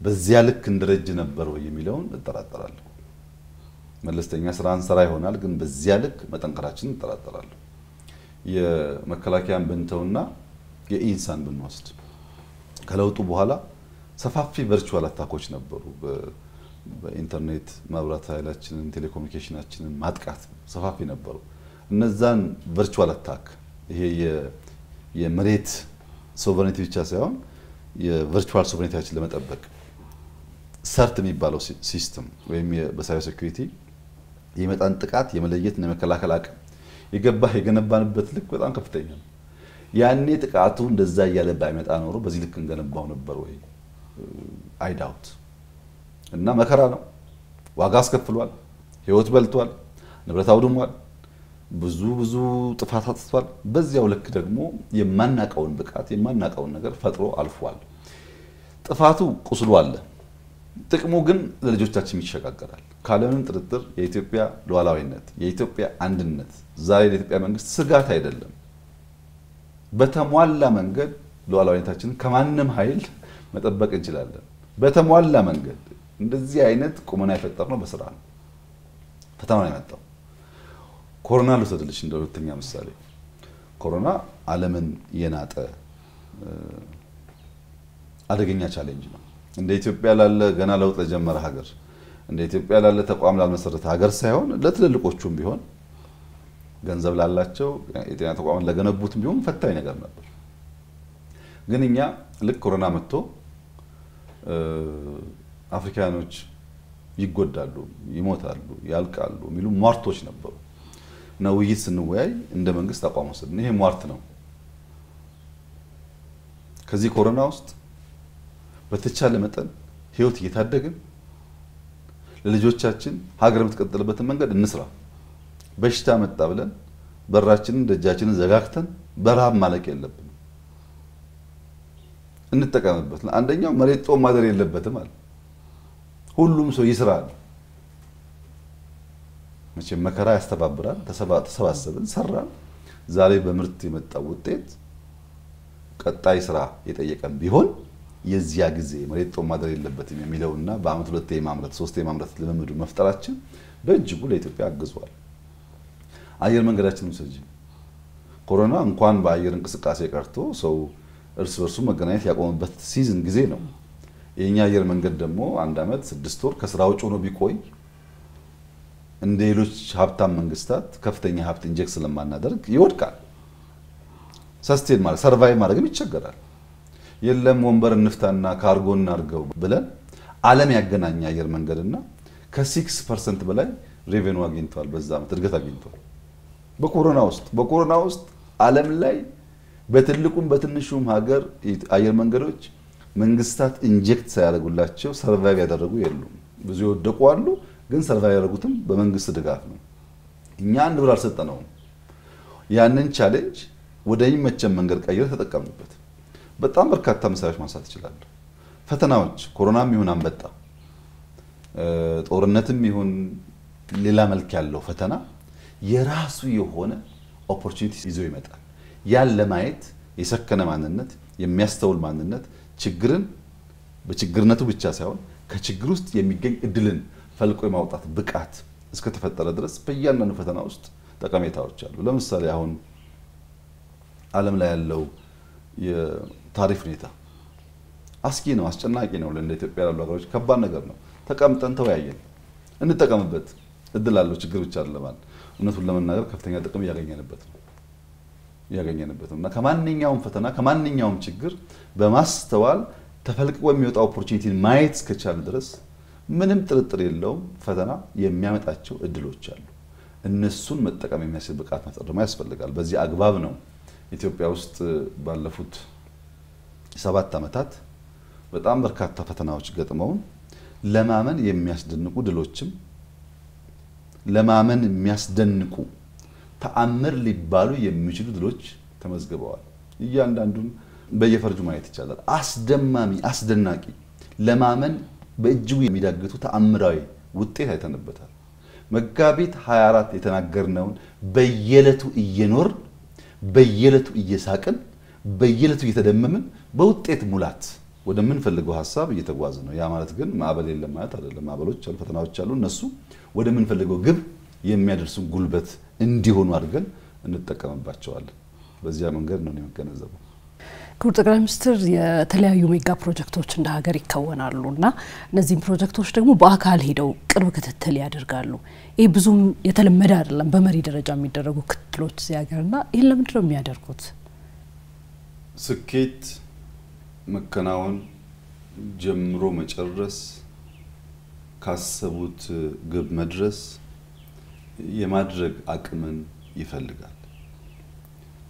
በዚያ ልክ እንደረጅ ነበር ወይ የሚለውን እጠራጠራለሁ። መለስተኛ ስራ እንሰራ ይሆናል፣ ግን በዚያ ልክ መጠንከራችንን እጠራጠራለሁ። የመከላከያን ብንተውና የኢንሳን ብንወስድ ከለውጡ በኋላ ሰፋፊ ቨርቹዋል አታኮች ነበሩ። በኢንተርኔት መብራት ኃይላችንን ቴሌኮሙኒኬሽናችንን ማጥቃት ሰፋፊ ነበሩ። እነዛን ቨርቹዋል አታክ ይሄ የመሬት ሶቨሬኒቲ ብቻ ሳይሆን የቨርቹዋል ሶቨሬኒቲያችንን ለመጠበቅ ሰርት የሚባለው ሲስተም ወይም በሳይበር ሴኩሪቲ የመጣን ጥቃት የመለየትና የመከላከል አቅም የገነባንበት ልክ በጣም ከፍተኛ ነው። ያኔ ጥቃቱ እንደዛ እያለ ባይመጣ ኖሮ በዚህ ልክ እንገነባው ነበር ወይ? አይ ዳውት። እና መከራ ነው፣ ዋጋ አስከፍሏል፣ ህይወት በልቷል፣ ንብረት አውድሟል፣ ብዙ ጥፋት አጥቷል። በዚያው ልክ ደግሞ የማናቀውን ብቃት የማናቀውን ነገር ፈጥሮ አልፏል። ጥፋቱ ቁስሉ አለ፣ ጥቅሙ ግን ለልጆቻችን ይሸጋገራል። ካለምንም ጥርጥር የኢትዮጵያ ሉዓላዊነት የኢትዮጵያ አንድነት ዛሬ ለኢትዮጵያ መንግስት ስጋት አይደለም። በተሟላ መንገድ ሉዓላዊነታችንን ከማንም ኃይል መጠበቅ እንችላለን። በተሟላ መንገድ እንደዚህ አይነት ቁመና የፈጠርነው በስራ ነው። ፈተናው የመጣው ኮሮና ልውሰድልሽ እንደ ሁለተኛ ምሳሌ። ኮሮና ዓለምን የናጠ አደገኛ ቻሌንጅ ነው። እንደ ኢትዮጵያ ላለ ገና ለውጥ ለጀመረ ሀገር እንደ ኢትዮጵያ ላለ ተቋም ላልመሰረተ ሀገር ሳይሆን ለትልልቆቹም ቢሆን ገንዘብ ላላቸው የጤና ተቋማት ለገነቡትም ቢሆን ፈታኝ ነገር ነበር። ግን እኛ ልክ ኮሮና መጥቶ አፍሪካኖች ይጎዳሉ፣ ይሞታሉ፣ ያልቃሉ የሚሉ ሟርቶች ነበሩ እና ውይይት ስንወያይ እንደ መንግስት አቋም ወሰድን። ይሄ ሟርት ነው። ከዚህ ኮሮና ውስጥ በተቻለ መጠን ህይወት እየታደግን ለልጆቻችን ሀገር የምትቀጥልበትን መንገድ እንስራ። በሽታ መጣ ብለን በራችንን ደጃችንን ዘጋግተን በረሃብ ማለቅ የለብንም። እንጠቀምበት። አንደኛው መሬት ጦም ማደር የለበትም አለ። ሁሉም ሰው ይስራል። መቼም መከራ ያስተባብራል። ተሰባሰብን፣ ሰራን። ዛሬ በምርት የመጣው ውጤት ቀጣይ ስራ የጠየቀን ቢሆን የዚያ ጊዜ መሬት ጦም ማደር የለበትም የሚለውና በአመት 2 የማምረት 3 የማምረት ልምምዱ መፍጠራችን በእጅጉ ለኢትዮጵያ አግዟል። አየር መንገዳችንን ሰጂ ኮሮና እንኳን በአየር እንቅስቃሴ ቀርቶ ሰው እርስ በርሱ መገናኘት ያቆመበት ሲዝን ጊዜ ነው። የኛ አየር መንገድ ደግሞ 1 አመት 6 ወር ከስራ ውጭ ሆኖ ቢቆይ እንደ ሌሎች ሀብታም መንግስታት ከፍተኛ ሀብት ኢንጀክት ስለማናደርግ ይወድቃል። ሰስቴን ማለት ሰርቫይቭ ማድረግም ይቸገራል። የለም ወንበር እንፍታና ካርጎ እናርገው ብለን ዓለም ያገናኛ አየር መንገድና ከ6% በላይ ሬቬኑ አግኝቷል። በዛ አመት እድገት አግኝቷል። በኮሮና ውስጥ ዓለም ላይ በትልቁም በትንሹም ሀገር አየር መንገዶች መንግስታት ኢንጀክት ሳያደርጉላቸው ሰርቫይቭ ያደረጉ የሉም። ብዙ ይወደቁ አሉ፣ ግን ሰርቫይቭ ያደረጉትም በመንግስት ድጋፍ ነው። እኛ አንድ ብር አልሰጠነውም። ያንን ቻሌንጅ ወደሚመቸን መንገድ ቀይረን ተጠቀምንበት። በጣም በርካታ ምሳሌዎች ማንሳት ይችላል። ፈተናዎች ኮሮናም ይሁን አንበጣ ጦርነትም ይሁን ሌላ መልክ ያለው ፈተና የራሱ የሆነ ኦፖርቹኒቲ ይዞ ይመጣል። ያን ለማየት የሰከነ ማንነት የሚያስተውል ማንነት ችግርን በችግርነቱ ብቻ ሳይሆን ከችግር ውስጥ የሚገኝ እድልን ፈልቆ የማውጣት ብቃት እስከ ተፈጠረ ድረስ በእያንዳንዱ ፈተና ውስጥ ጠቀሜታዎች አሉ። ለምሳሌ አሁን ዓለም ላይ ያለው የታሪፍ ሁኔታ አስኪ ነው፣ አስጨናቂ ነው። ለእንደ ኢትዮጵያ ያሉ ሀገሮች ከባድ ነገር ነው። ተቀምጠን ተወያየን፣ እንጠቀምበት። እድል አለው፣ ችግር ብቻ አይደለም። እውነቱን ለመናገር ከፍተኛ ጥቅም ያገኘንበት ነው እና ከማንኛውም ፈተና ከማንኛውም ችግር በማስተዋል ተፈልቅቆ የሚወጣው ኦፖርቹኒቲን ማየት እስከቻለ ድረስ ምንም ጥርጥር የለውም ፈተና የሚያመጣቸው እድሎች አሉ። እነሱን መጠቀም የሚያስችል ብቃት መፍጠር ደግሞ ያስፈልጋል። በዚህ አግባብ ነው ኢትዮጵያ ውስጥ ባለፉት 7 አመታት በጣም በርካታ ፈተናዎች ገጥመውን ለማመን የሚያስደንቁ ድሎችም ለማመን የሚያስደንቁ ተአምር ሊባሉ የሚችሉ ድሎች ተመዝግበዋል። እያንዳንዱን በየፈርጁ ማየት ይቻላል። አስደማሚ፣ አስደናቂ፣ ለማመን በእጅጉ የሚዳግቱ ተአምራዊ ውጤት አይተንበታል። መጋቢት 24 የተናገርነውን በየለቱ እየኖር በየለቱ እየሳቅን በየለቱ እየተደመምን በውጤት ሙላት ወደምንፈልገው ሐሳብ እየተጓዘ ነው። ያ ማለት ግን ማዕበል የለም ማለት አይደለም። ማዕበሎች አሉ፣ ፈተናዎች አሉ። እነሱ ወደምንፈልገው ግብ የሚያደርሱን ጉልበት እንዲሆኑ አድርገን እንጠቀምባቸዋለን። በዚያ መንገድ ነው የሚገነዘበው። ክቡር ጠቅላይ ሚኒስትር የተለያዩ ሜጋ ፕሮጀክቶች እንደ ሀገር ይከወናሉና እነዚህ ፕሮጀክቶች ደግሞ በአካል ሄደው ቅርብ ክትትል ያደርጋሉ። ይሄ ብዙም የተለመደ አይደለም በመሪ ደረጃ የሚደረጉ ክትትሎች ሲያገርና ይሄን ለምንድን ነው የሚያደርጉት? ስኬት መከናወን ጀምሮ መጨረስ ካሰቡት ግብ መድረስ የማድረግ አቅምን ይፈልጋል።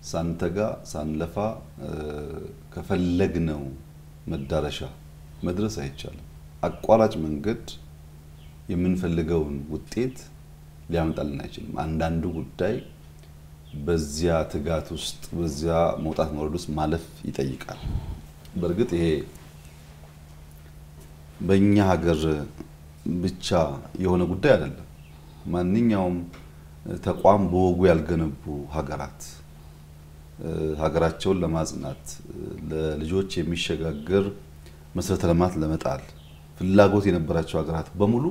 ሳንተጋ ሳንለፋ ከፈለግነው መዳረሻ መድረስ አይቻልም። አቋራጭ መንገድ የምንፈልገውን ውጤት ሊያመጣልን አይችልም። አንዳንዱ ጉዳይ በዚያ ትጋት ውስጥ በዚያ መውጣት መውረድ ውስጥ ማለፍ ይጠይቃል። በእርግጥ ይሄ በእኛ ሀገር ብቻ የሆነ ጉዳይ አይደለም። ማንኛውም ተቋም በወጉ ያልገነቡ ሀገራቸውን ለማጽናት ለልጆች የሚሸጋገር መሰረተ ልማት ለመጣል ፍላጎት የነበራቸው ሀገራት በሙሉ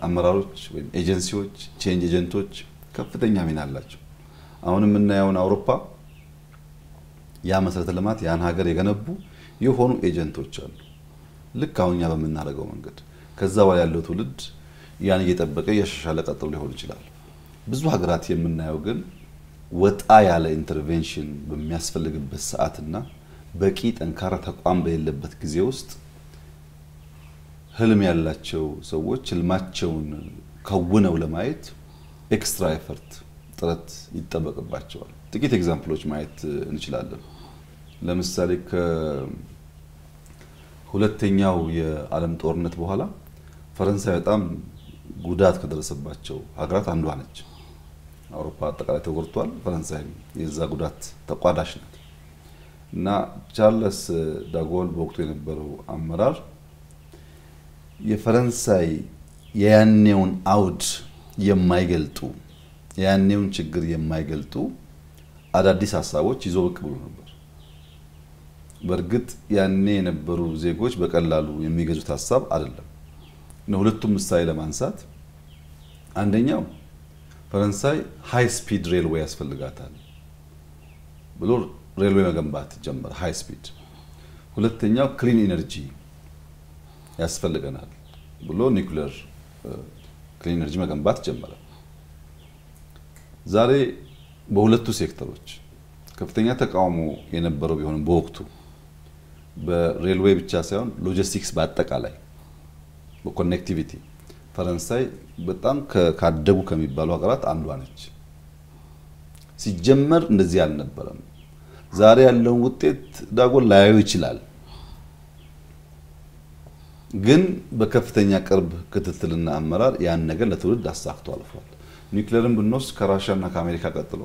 አመራሮች ወይም ኤጀንሲዎች ቼንጅ ኤጀንቶች ከፍተኛ ሚና አላቸው። አሁን የምናየውን አውሮፓ ያ መሰረተ ልማት ያን ሀገር የገነቡ የሆኑ ኤጀንቶች አሉ። ልክ አሁንኛ በመናረገው መንገድ ከዛ በኋላ ያለው ትውልድ ያን እየጠበቀ ያሻሻለ ቀጥሎ ሊሆን ይችላል። ብዙ ሀገራት የምናየው ግን ወጣ ያለ ኢንተርቬንሽን በሚያስፈልግበት ሰዓትና በቂ ጠንካራ ተቋም በሌለበት ጊዜ ውስጥ ህልም ያላቸው ሰዎች ህልማቸውን ከውነው ለማየት ኤክስትራ ኤፈርት ጥረት ይጠበቅባቸዋል። ጥቂት ኤግዛምፕሎች ማየት እንችላለን። ለምሳሌ ከሁለተኛው የዓለም ጦርነት በኋላ ፈረንሳይ በጣም ጉዳት ከደረሰባቸው ሀገራት አንዷ ነች። አውሮፓ አጠቃላይ ተጎድቷል፣ ፈረንሳይ የዛ ጉዳት ተቋዳሽ ናት። እና ቻርልስ ዳጎል በወቅቱ የነበረው አመራር የፈረንሳይ የያኔውን አውድ የማይገልጡ ያኔውን ችግር የማይገልጡ አዳዲስ ሐሳቦች ይዞ ብቅ ብሎ ነበር። በርግጥ ያኔ የነበሩ ዜጎች በቀላሉ የሚገዙት ሐሳብ አይደለም። ሁለቱም ምሳሌ ለማንሳት አንደኛው ፈረንሳይ ሃይ ስፒድ ሬልዌይ ያስፈልጋታል ብሎ ሬልዌይ መገንባት ጀመረ፣ ሃይ ስፒድ። ሁለተኛው ክሊን ኢነርጂ ያስፈልገናል ብሎ ኒውክሌር ክሊን ኢነርጂ መገንባት ጀመረ። ዛሬ በሁለቱ ሴክተሮች ከፍተኛ ተቃውሞ የነበረው ቢሆንም በወቅቱ በሬልዌይ ብቻ ሳይሆን ሎጂስቲክስ በአጠቃላይ በኮኔክቲቪቲ ፈረንሳይ በጣም ካደጉ ከሚባሉ ሀገራት አንዷ ነች። ሲጀመር እንደዚህ አልነበረም። ዛሬ ያለውን ውጤት ዳጎል ላያዩ ይችላል፣ ግን በከፍተኛ ቅርብ ክትትልና አመራር ያን ነገር ለትውልድ አሳክቶ አልፏል። ኒውክሌርን ብንወስድ ከራሻና ከአሜሪካ ቀጥሎ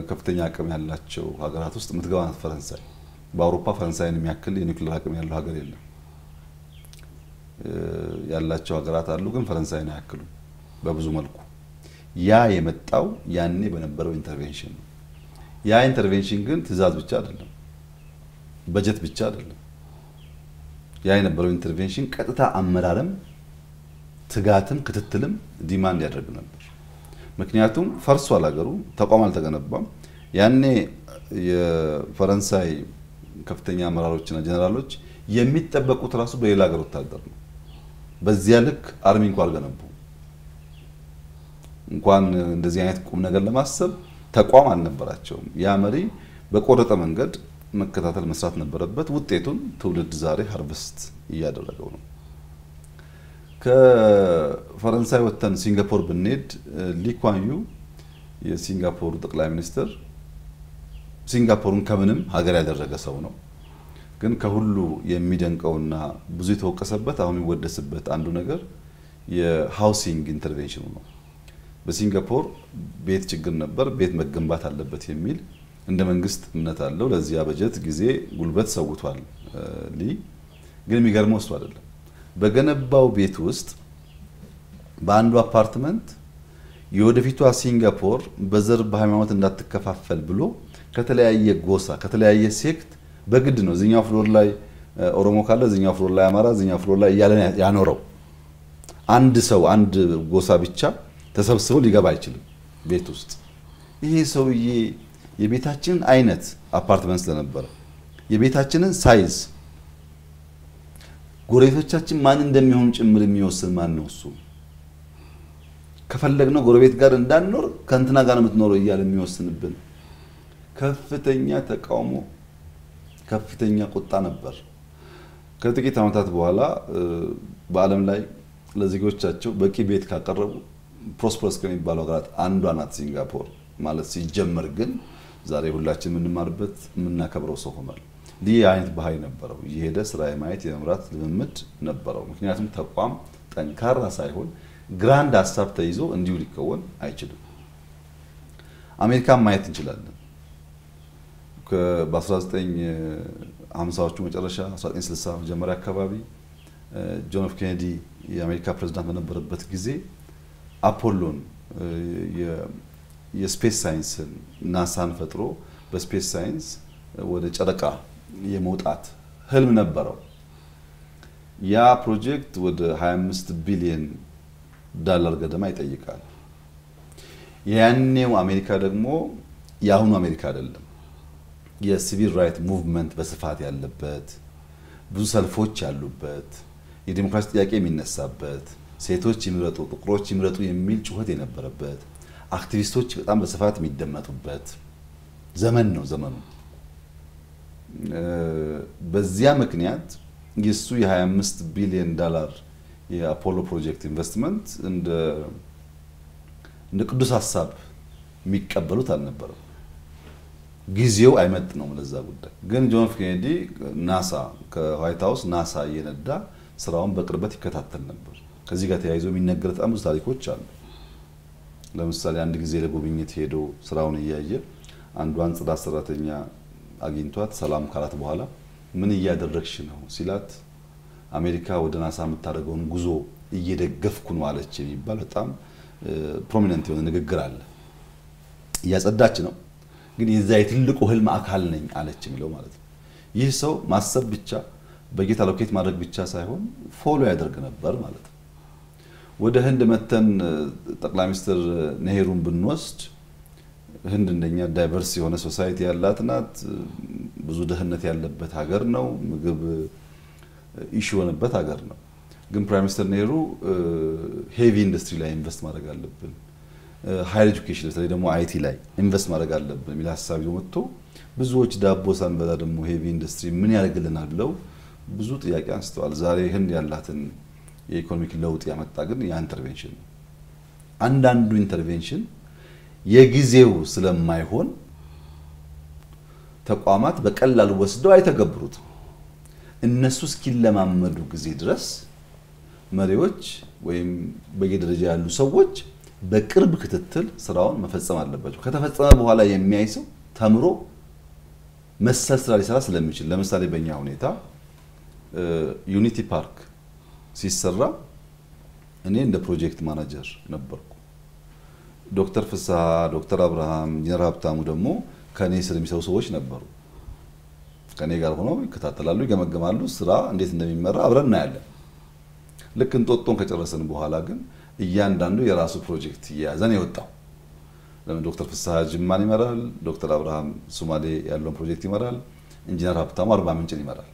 ከፍተኛ አቅም ያላቸው ሀገራት ውስጥ የምትገባ ናት ፈረንሳይ። በአውሮፓ ፈረንሳይን የሚያክል የኒውክሌር አቅም ያለው ሀገር የለም። ያላቸው ሀገራት አሉ፣ ግን ፈረንሳይን አያክሉም በብዙ መልኩ። ያ የመጣው ያኔ በነበረው ኢንተርቬንሽን ነው። ያ ኢንተርቬንሽን ግን ትዕዛዝ ብቻ አይደለም፣ በጀት ብቻ አይደለም። ያ የነበረው ኢንተርቬንሽን ቀጥታ አመራርም ትጋትም ክትትልም ዲማንድ ያደርግ ነበር። ምክንያቱም ፈርሷል ሀገሩ፣ ተቋም አልተገነባም። ያኔ የፈረንሳይ ከፍተኛ አመራሮችና ጀነራሎች የሚጠበቁት ራሱ በሌላ ሀገር ወታደር ነው። በዚያ ልክ አርሚ እንኳን አልገነቡም። እንኳን እንደዚህ አይነት ቁም ነገር ለማሰብ ተቋም አልነበራቸውም። ያ መሪ በቆረጠ መንገድ መከታተል መስራት ነበረበት። ውጤቱን ትውልድ ዛሬ ሃርቨስት እያደረገው ነው። ከፈረንሳይ ወጥተን ሲንጋፖር ብንሄድ ሊ ኩዋን ዩ የሲንጋፖር ጠቅላይ ሚኒስትር ሲንጋፖርን ከምንም ሀገር ያደረገ ሰው ነው። ግን ከሁሉ የሚደንቀውና ብዙ የተወቀሰበት አሁን ይወደስበት አንዱ ነገር የሃውሲንግ ኢንተርቬንሽኑ ነው። በሲንጋፖር ቤት ችግር ነበር፣ ቤት መገንባት አለበት የሚል እንደ መንግስት እምነት አለው። ለዚያ በጀት ጊዜ ጉልበት ሰውቷል ሊ። ግን የሚገርመው እሱ አይደለም። በገነባው ቤት ውስጥ በአንዱ አፓርትመንት የወደፊቷ ሲንጋፖር በዘር በሃይማኖት እንዳትከፋፈል ብሎ ከተለያየ ጎሳ ከተለያየ ሴክት በግድ ነው እዚህኛው ፍሎር ላይ ኦሮሞ ካለ እዚህኛው ፍሎር ላይ አማራ እዚህኛው ፍሎር ላይ እያለ ያኖረው። አንድ ሰው አንድ ጎሳ ብቻ ተሰብስቦ ሊገባ አይችልም ቤት ውስጥ። ይሄ ሰውዬ የቤታችንን አይነት አፓርትመንት ስለነበረ የቤታችንን ሳይዝ ጎረቤቶቻችን ማን እንደሚሆን ጭምር የሚወስን ማን ነው እሱ? ከፈለግነው ጎረቤት ጋር እንዳንኖር ከእንትና ጋር ነው የምትኖረው እያለ የሚወስንብን ከፍተኛ ተቃውሞ ከፍተኛ ቁጣ ነበር። ከጥቂት ዓመታት በኋላ በዓለም ላይ ለዜጎቻቸው በቂ ቤት ካቀረቡ ፕሮስፐረስ ከሚባለው ሀገራት አንዷ ናት ሲንጋፖር ማለት ሲጀመር። ግን ዛሬ ሁላችን የምንማርበት የምናከብረው ሰው ሆኗል። ሊ አይነት ባህሪ ነበረው። የሄደ ስራ የማየት የመምራት ልምምድ ነበረው። ምክንያቱም ተቋም ጠንካራ ሳይሆን ግራንድ ሀሳብ ተይዞ እንዲሁ ሊከወን አይችልም። አሜሪካን ማየት እንችላለን። በ19 50ዎቹ መጨረሻ 1960 መጀመሪያ አካባቢ ጆን ኤፍ ኬኔዲ የአሜሪካ ፕሬዝዳንት በነበረበት ጊዜ አፖሎን የስፔስ ሳይንስን ናሳን ፈጥሮ በስፔስ ሳይንስ ወደ ጨረቃ የመውጣት ህልም ነበረው። ያ ፕሮጀክት ወደ 25 ቢሊዮን ዶላር ገደማ ይጠይቃል። ያኔው አሜሪካ ደግሞ ያሁኑ አሜሪካ አይደለም። የሲቪል ራይት ሙቭመንት በስፋት ያለበት፣ ብዙ ሰልፎች ያሉበት፣ የዲሞክራሲ ጥያቄ የሚነሳበት፣ ሴቶች ይምረጡ፣ ጥቁሮች ይምረጡ የሚል ጩኸት የነበረበት፣ አክቲቪስቶች በጣም በስፋት የሚደመጡበት ዘመን ነው ዘመኑ። በዚያ ምክንያት የሱ የ25 ቢሊዮን ዶላር የአፖሎ ፕሮጀክት ኢንቨስትመንት እንደ ቅዱስ ሐሳብ የሚቀበሉት አልነበረም። ጊዜው አይመጥ ነው ለዛ ጉዳይ። ግን ጆን ኤፍ ኬኔዲ ናሳ ከዋይት ሃውስ ናሳ እየነዳ ስራውን በቅርበት ይከታተል ነበር። ከዚህ ጋር ተያይዞ የሚነገር በጣም ብዙ ታሪኮች አሉ። ለምሳሌ አንድ ጊዜ ለጉብኝት ሄዶ ስራውን እያየ አንዷን ጽዳት ሰራተኛ አግኝቷት ሰላም ካላት በኋላ ምን እያደረግሽ ነው ሲላት አሜሪካ ወደ ናሳ የምታደርገውን ጉዞ እየደገፍኩ ነው አለች የሚባል በጣም ፕሮሚነንት የሆነ ንግግር አለ። እያጸዳች ነው ግን የዛ የትልቁ ህልም አካል ነኝ አለች የሚለው ማለት ነው። ይህ ሰው ማሰብ ብቻ በጌታ ሎኬት ማድረግ ብቻ ሳይሆን ፎሎ ያደርግ ነበር ማለት ነው። ወደ ህንድ መተን ጠቅላይ ሚኒስትር ነሄሩን ብንወስድ ህንድ እንደኛ ዳይቨርስ የሆነ ሶሳይቲ ያላት ናት። ብዙ ደህንነት ያለበት ሀገር ነው። ምግብ ኢሹ የሆነበት ሀገር ነው። ግን ፕራይም ሚኒስተር ነሄሩ ሄቪ ኢንዱስትሪ ላይ ኢንቨስት ማድረግ አለብን፣ ሃይር ኤጁኬሽን በተለይ ደግሞ አይቲ ላይ ኢንቨስት ማድረግ አለብን የሚል ሐሳብ ይዞ መጥቶ ብዙዎች ዳቦ ሳንበላ ደግሞ ሄቪ ኢንዱስትሪ ምን ያደርግልናል ብለው ብዙ ጥያቄ አንስተዋል። ዛሬ ህንድ ያላትን የኢኮኖሚክ ለውጥ ያመጣ ግን ያ ኢንተርቬንሽን ነው። አንዳንዱ ኢንተርቬንሽን የጊዜው ስለማይሆን ተቋማት በቀላሉ ወስደው አይተገብሩትም። እነሱ እስኪለማመዱ ጊዜ ድረስ መሪዎች ወይም በየደረጃ ያሉ ሰዎች በቅርብ ክትትል ስራውን መፈጸም አለባቸው። ከተፈጸመ በኋላ የሚያይ ሰው ተምሮ መሰል ስራ ሊሰራ ስለሚችል ለምሳሌ በእኛ ሁኔታ ዩኒቲ ፓርክ ሲሰራ እኔ እንደ ፕሮጀክት ማናጀር ነበርኩ። ዶክተር ፍስሐ፣ ዶክተር አብርሃም፣ ኢንጂነር ሀብታሙ ደግሞ ከኔ ስር የሚሰሩ ሰዎች ነበሩ። ከኔ ጋር ሆነው ይከታተላሉ፣ ይገመገማሉ፣ ስራ እንዴት እንደሚመራ አብረን እናያለን። ልክ እንጦጦን ከጨረሰን በኋላ ግን እያንዳንዱ የራሱ ፕሮጀክት እየያዘን የወጣው ለምን ዶክተር ፍስሐ ጅማን ይመራል፣ ዶክተር አብርሃም ሶማሌ ያለውን ፕሮጀክት ይመራል፣ ኢንጂነር ሀብታሙ አርባ ምንጭን ይመራል።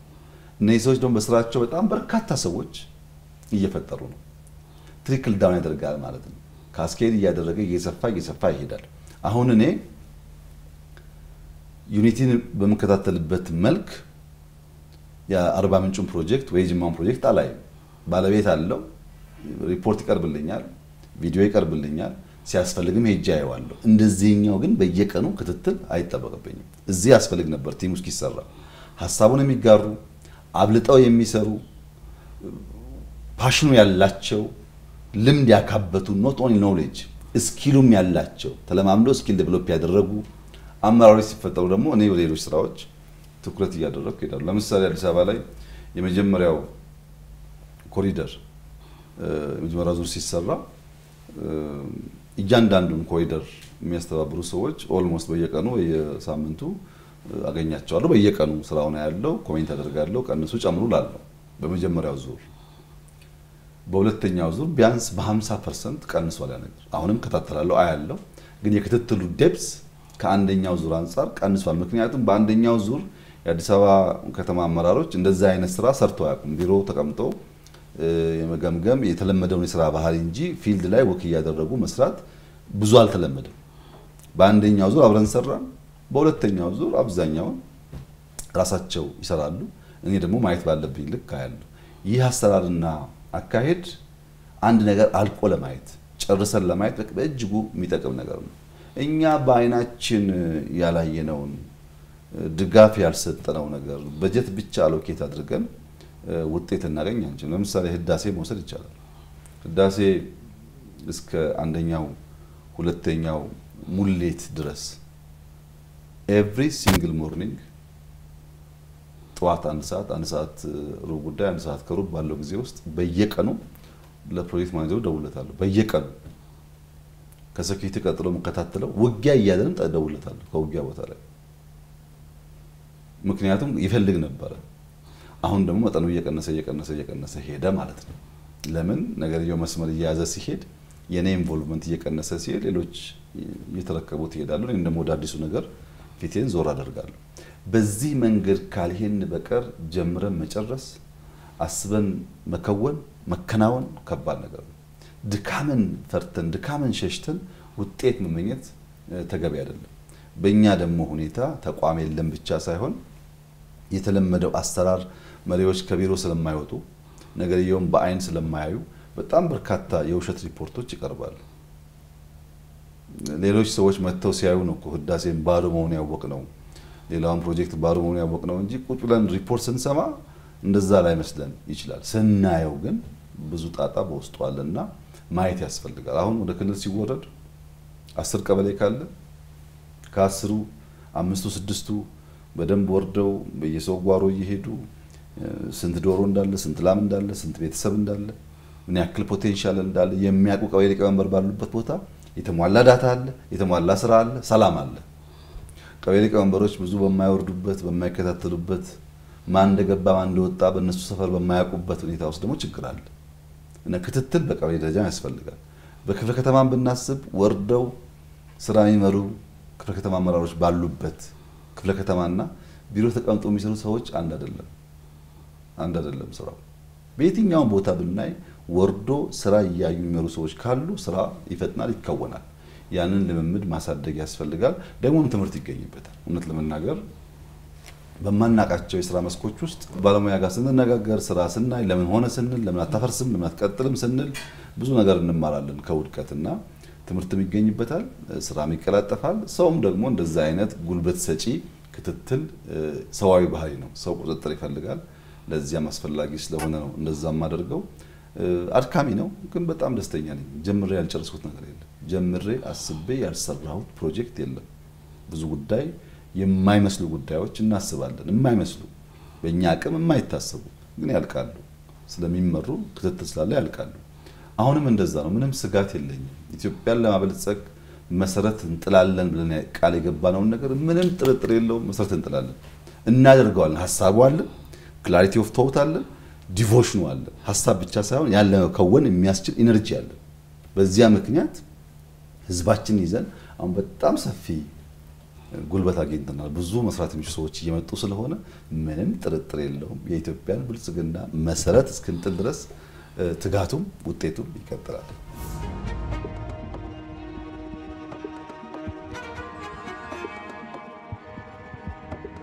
እነዚህ ሰዎች ደግሞ በስራቸው በጣም በርካታ ሰዎች እየፈጠሩ ነው። ትሪክል ዳውን ያደርጋል ማለት ነው። ካስኬድ እያደረገ እየሰፋ ይሄዳል። አሁን እኔ ዩኒቲን በመከታተልበት መልክ የአርባ ምንጩን ፕሮጀክት ወይ ጅማን ፕሮጀክት አላይም። ባለቤት አለው፣ ሪፖርት ይቀርብልኛል፣ ቪዲዮ ይቀርብልኛል፣ ሲያስፈልግም ሄጄ አየዋለሁ። እንደዚህኛው ግን በየቀኑ ክትትል አይጠበቅብኝም። እዚህ ያስፈልግ ነበር ቲም ውስጥ ይሰራ ሐሳቡን የሚጋሩ አብልጠው የሚሰሩ ፓሽኑ ያላቸው ልምድ ያካበቱ ኖት ኦንሊ ኖሌጅ ስኪሉም ያላቸው ተለማምዶ ስኪል ዴቨሎፕ ያደረጉ አመራሮች ሲፈጠሩ ደግሞ እኔ ወደ ሌሎች ስራዎች ትኩረት እያደረኩ ሄዳለሁ። ለምሳሌ አዲስ አበባ ላይ የመጀመሪያው ኮሪደር የመጀመሪያው ዙር ሲሰራ እያንዳንዱን ኮሪደር የሚያስተባብሩ ሰዎች ኦልሞስት በየቀኑ የሳምንቱ አገኛቸዋለሁ። በየቀኑ ስራው ነው ያለው፣ ኮሜንት አደርጋለሁ፣ ቀንሱ ጨምሩ ላለው በመጀመሪያው ዙር። በሁለተኛው ዙር ቢያንስ በ50% ቀንሷል ያ ነገር። አሁንም ከታተላለሁ አያለው፣ ግን የክትትሉ ዴፕስ ከአንደኛው ዙር አንፃር ቀንሷል። ምክንያቱም በአንደኛው ዙር የአዲስ አበባ ከተማ አመራሮች እንደዛ አይነት ስራ ሰርተው አያውቁም። ቢሮ ተቀምጠው የመገምገም የተለመደውን የስራ ባህሪ እንጂ ፊልድ ላይ ወክ እያደረጉ መስራት ብዙ አልተለመደም። በአንደኛው ዙር አብረን ሰራን። በሁለተኛው ዙር አብዛኛውን ራሳቸው ይሰራሉ። እኔ ደግሞ ማየት ባለብኝ ልክ አያለሁ። ይህ አሰራርና አካሄድ አንድ ነገር አልቆ ለማየት ጨርሰን ለማየት በእጅጉ የሚጠቅም ነገር ነው። እኛ በአይናችን ያላየነውን ድጋፍ ያልሰጠነው ነገር በጀት ብቻ አሎኬት አድርገን ውጤት እናገኝ አንችልም። ለምሳሌ ህዳሴ መውሰድ ይቻላል። ህዳሴ እስከ አንደኛው ሁለተኛው ሙሌት ድረስ ኤቭሪ ሲንግል ሞርኒንግ ጠዋት 1 ሰዓት ሩብ ጉዳይ 1 ሰዓት ከሩብ ባለው ጊዜ ውስጥ በየቀኑ ለፕሮጀክት ማኔጀሩ ደውለታለሁ። በየቀኑ ከሴኩሪቲ ቀጥሎ መከታተለው ውጊያ እያደረን ደውለታለሁ ከውጊያ ቦታ ላይ ምክንያቱም ይፈልግ ነበር። አሁን ደግሞ መጠኑ እየቀነሰ ሄደ ማለት ነው። ለምን ነገርየው መስመር እየያዘ ሲሄድ የኔ ኢንቮልቭመንት እየቀነሰ ሲሄድ ሌሎች እየተረከቡት ይሄዳሉ። እኔም ደግሞ ወደ አዲሱ ነገር ፊቴን ዞር አደርጋለሁ። በዚህ መንገድ ካልሄን በቀር ጀምረን መጨረስ አስበን መከናወን ከባድ ነገር ነው። ድካምን ፈርተን ድካምን ሸሽተን ውጤት መመኘት ተገቢ አይደለም። በእኛ ደግሞ ሁኔታ ተቋም የለም ብቻ ሳይሆን የተለመደው አሰራር መሪዎች ከቢሮ ስለማይወጡ ነገርየውን በአይን ስለማያዩ በጣም በርካታ የውሸት ሪፖርቶች ይቀርባሉ። ሌሎች ሰዎች መጥተው ሲያዩ ነው ህዳሴን ባዶ መሆኑን ያወቅነው ሌላውን ፕሮጀክት ባዶ መሆኑን ያወቅነው እንጂ ቁጭ ብለን ሪፖርት ስንሰማ እንደዛ ላይ መስለን ይችላል። ስናየው ግን ብዙ ጣጣ በውስጡ አለና ማየት ያስፈልጋል። አሁን ወደ ክልል ሲወረድ 10 ቀበሌ ካለ ከ10ሩ 5ቱ 6ቱ በደንብ ወርደው በየሰው ጓሮ እየሄዱ ስንት ዶሮ እንዳለ ስንት ላም እንዳለ ስንት ቤተሰብ እንዳለ ምን ያክል ፖቴንሻል እንዳለ የሚያውቁ ቀበሌ ሊቀመንበር ባሉበት ቦታ የተሟላ ዳታ አለ፣ የተሟላ ስራ አለ፣ ሰላም አለ። ቀበሌ ሊቀመንበሮች ብዙ በማይወርዱበት በማይከታተሉበት ማን እንደገባ ማን እንደወጣ በእነሱ ሰፈር በማያውቁበት ሁኔታ ውስጥ ደግሞ ችግር አለ እና ክትትል በቀበሌ ደረጃ ያስፈልጋል። በክፍለ ከተማም ብናስብ ወርደው ስራ የሚመሩ ክፍለ ከተማ አመራሮች ባሉበት ክፍለ ከተማና ቢሮ ተቀምጠው የሚሰሩ ሰዎች አንድ አይደለም ስራው። በየትኛውም ቦታ ብናይ ወርዶ ስራ እያዩ የሚመሩ ሰዎች ካሉ ስራ ይፈጥናል፣ ይከወናል። ያንን ልምምድ ማሳደግ ያስፈልጋል። ደግሞ ትምህርት ይገኝበታል። እውነት ለመናገር በማናቃቸው የሥራ መስኮች ውስጥ ባለሙያ ጋር ስንነጋገር ስራ ስናይ ለምን ሆነ ስንል ለምን አታፈርስም ለምን አትቀጥልም ስንል ብዙ ነገር እንማራለን ከውድቀትና ትምህርትም ይገኝበታል፣ ስራም ይቀላጠፋል። ሰውም ደግሞ እንደዛ አይነት ጉልበት ሰጪ ክትትል ሰዋዊ ባህሪ ነው። ሰው ቁጥጥር ይፈልጋል። ለዚያም አስፈላጊ ስለሆነ ነው እንደዛም አድርገው አድካሚ ነው ግን በጣም ደስተኛ ነኝ። ጀምሬ ያልጨረስኩት ነገር የለም። ጀምሬ አስቤ ያልሰራሁት ፕሮጀክት የለም። ብዙ ጉዳይ የማይመስሉ ጉዳዮች እናስባለን። የማይመስሉ በእኛ አቅም የማይታሰቡ ግን ያልቃሉ። ስለሚመሩ ክትትል ስላለ ያልቃሉ። አሁንም እንደዛ ነው። ምንም ስጋት የለኝም። ኢትዮጵያን ለማበልጸግ መሰረት እንጥላለን ብለን ቃል የገባነውን ነገር ምንም ጥርጥር የለውም መሰረት እንጥላለን። እናደርገዋለን። ሐሳቡ አለ፣ ክላሪቲ ኦፍ ቶት አለ፣ ዲቮሽኑ አለ። ሐሳብ ብቻ ሳይሆን ያለ ከወን የሚያስችል ኢነርጂ አለ። በዚያ ምክንያት ህዝባችን ይዘን አሁን በጣም ሰፊ ጉልበት አግኝተናል። ብዙ መስራት የሚችሉ ሰዎች እየመጡ ስለሆነ ምንም ጥርጥር የለውም የኢትዮጵያን ብልጽግና መሰረት እስክንጥል ድረስ ትጋቱም ውጤቱም ይቀጥላል።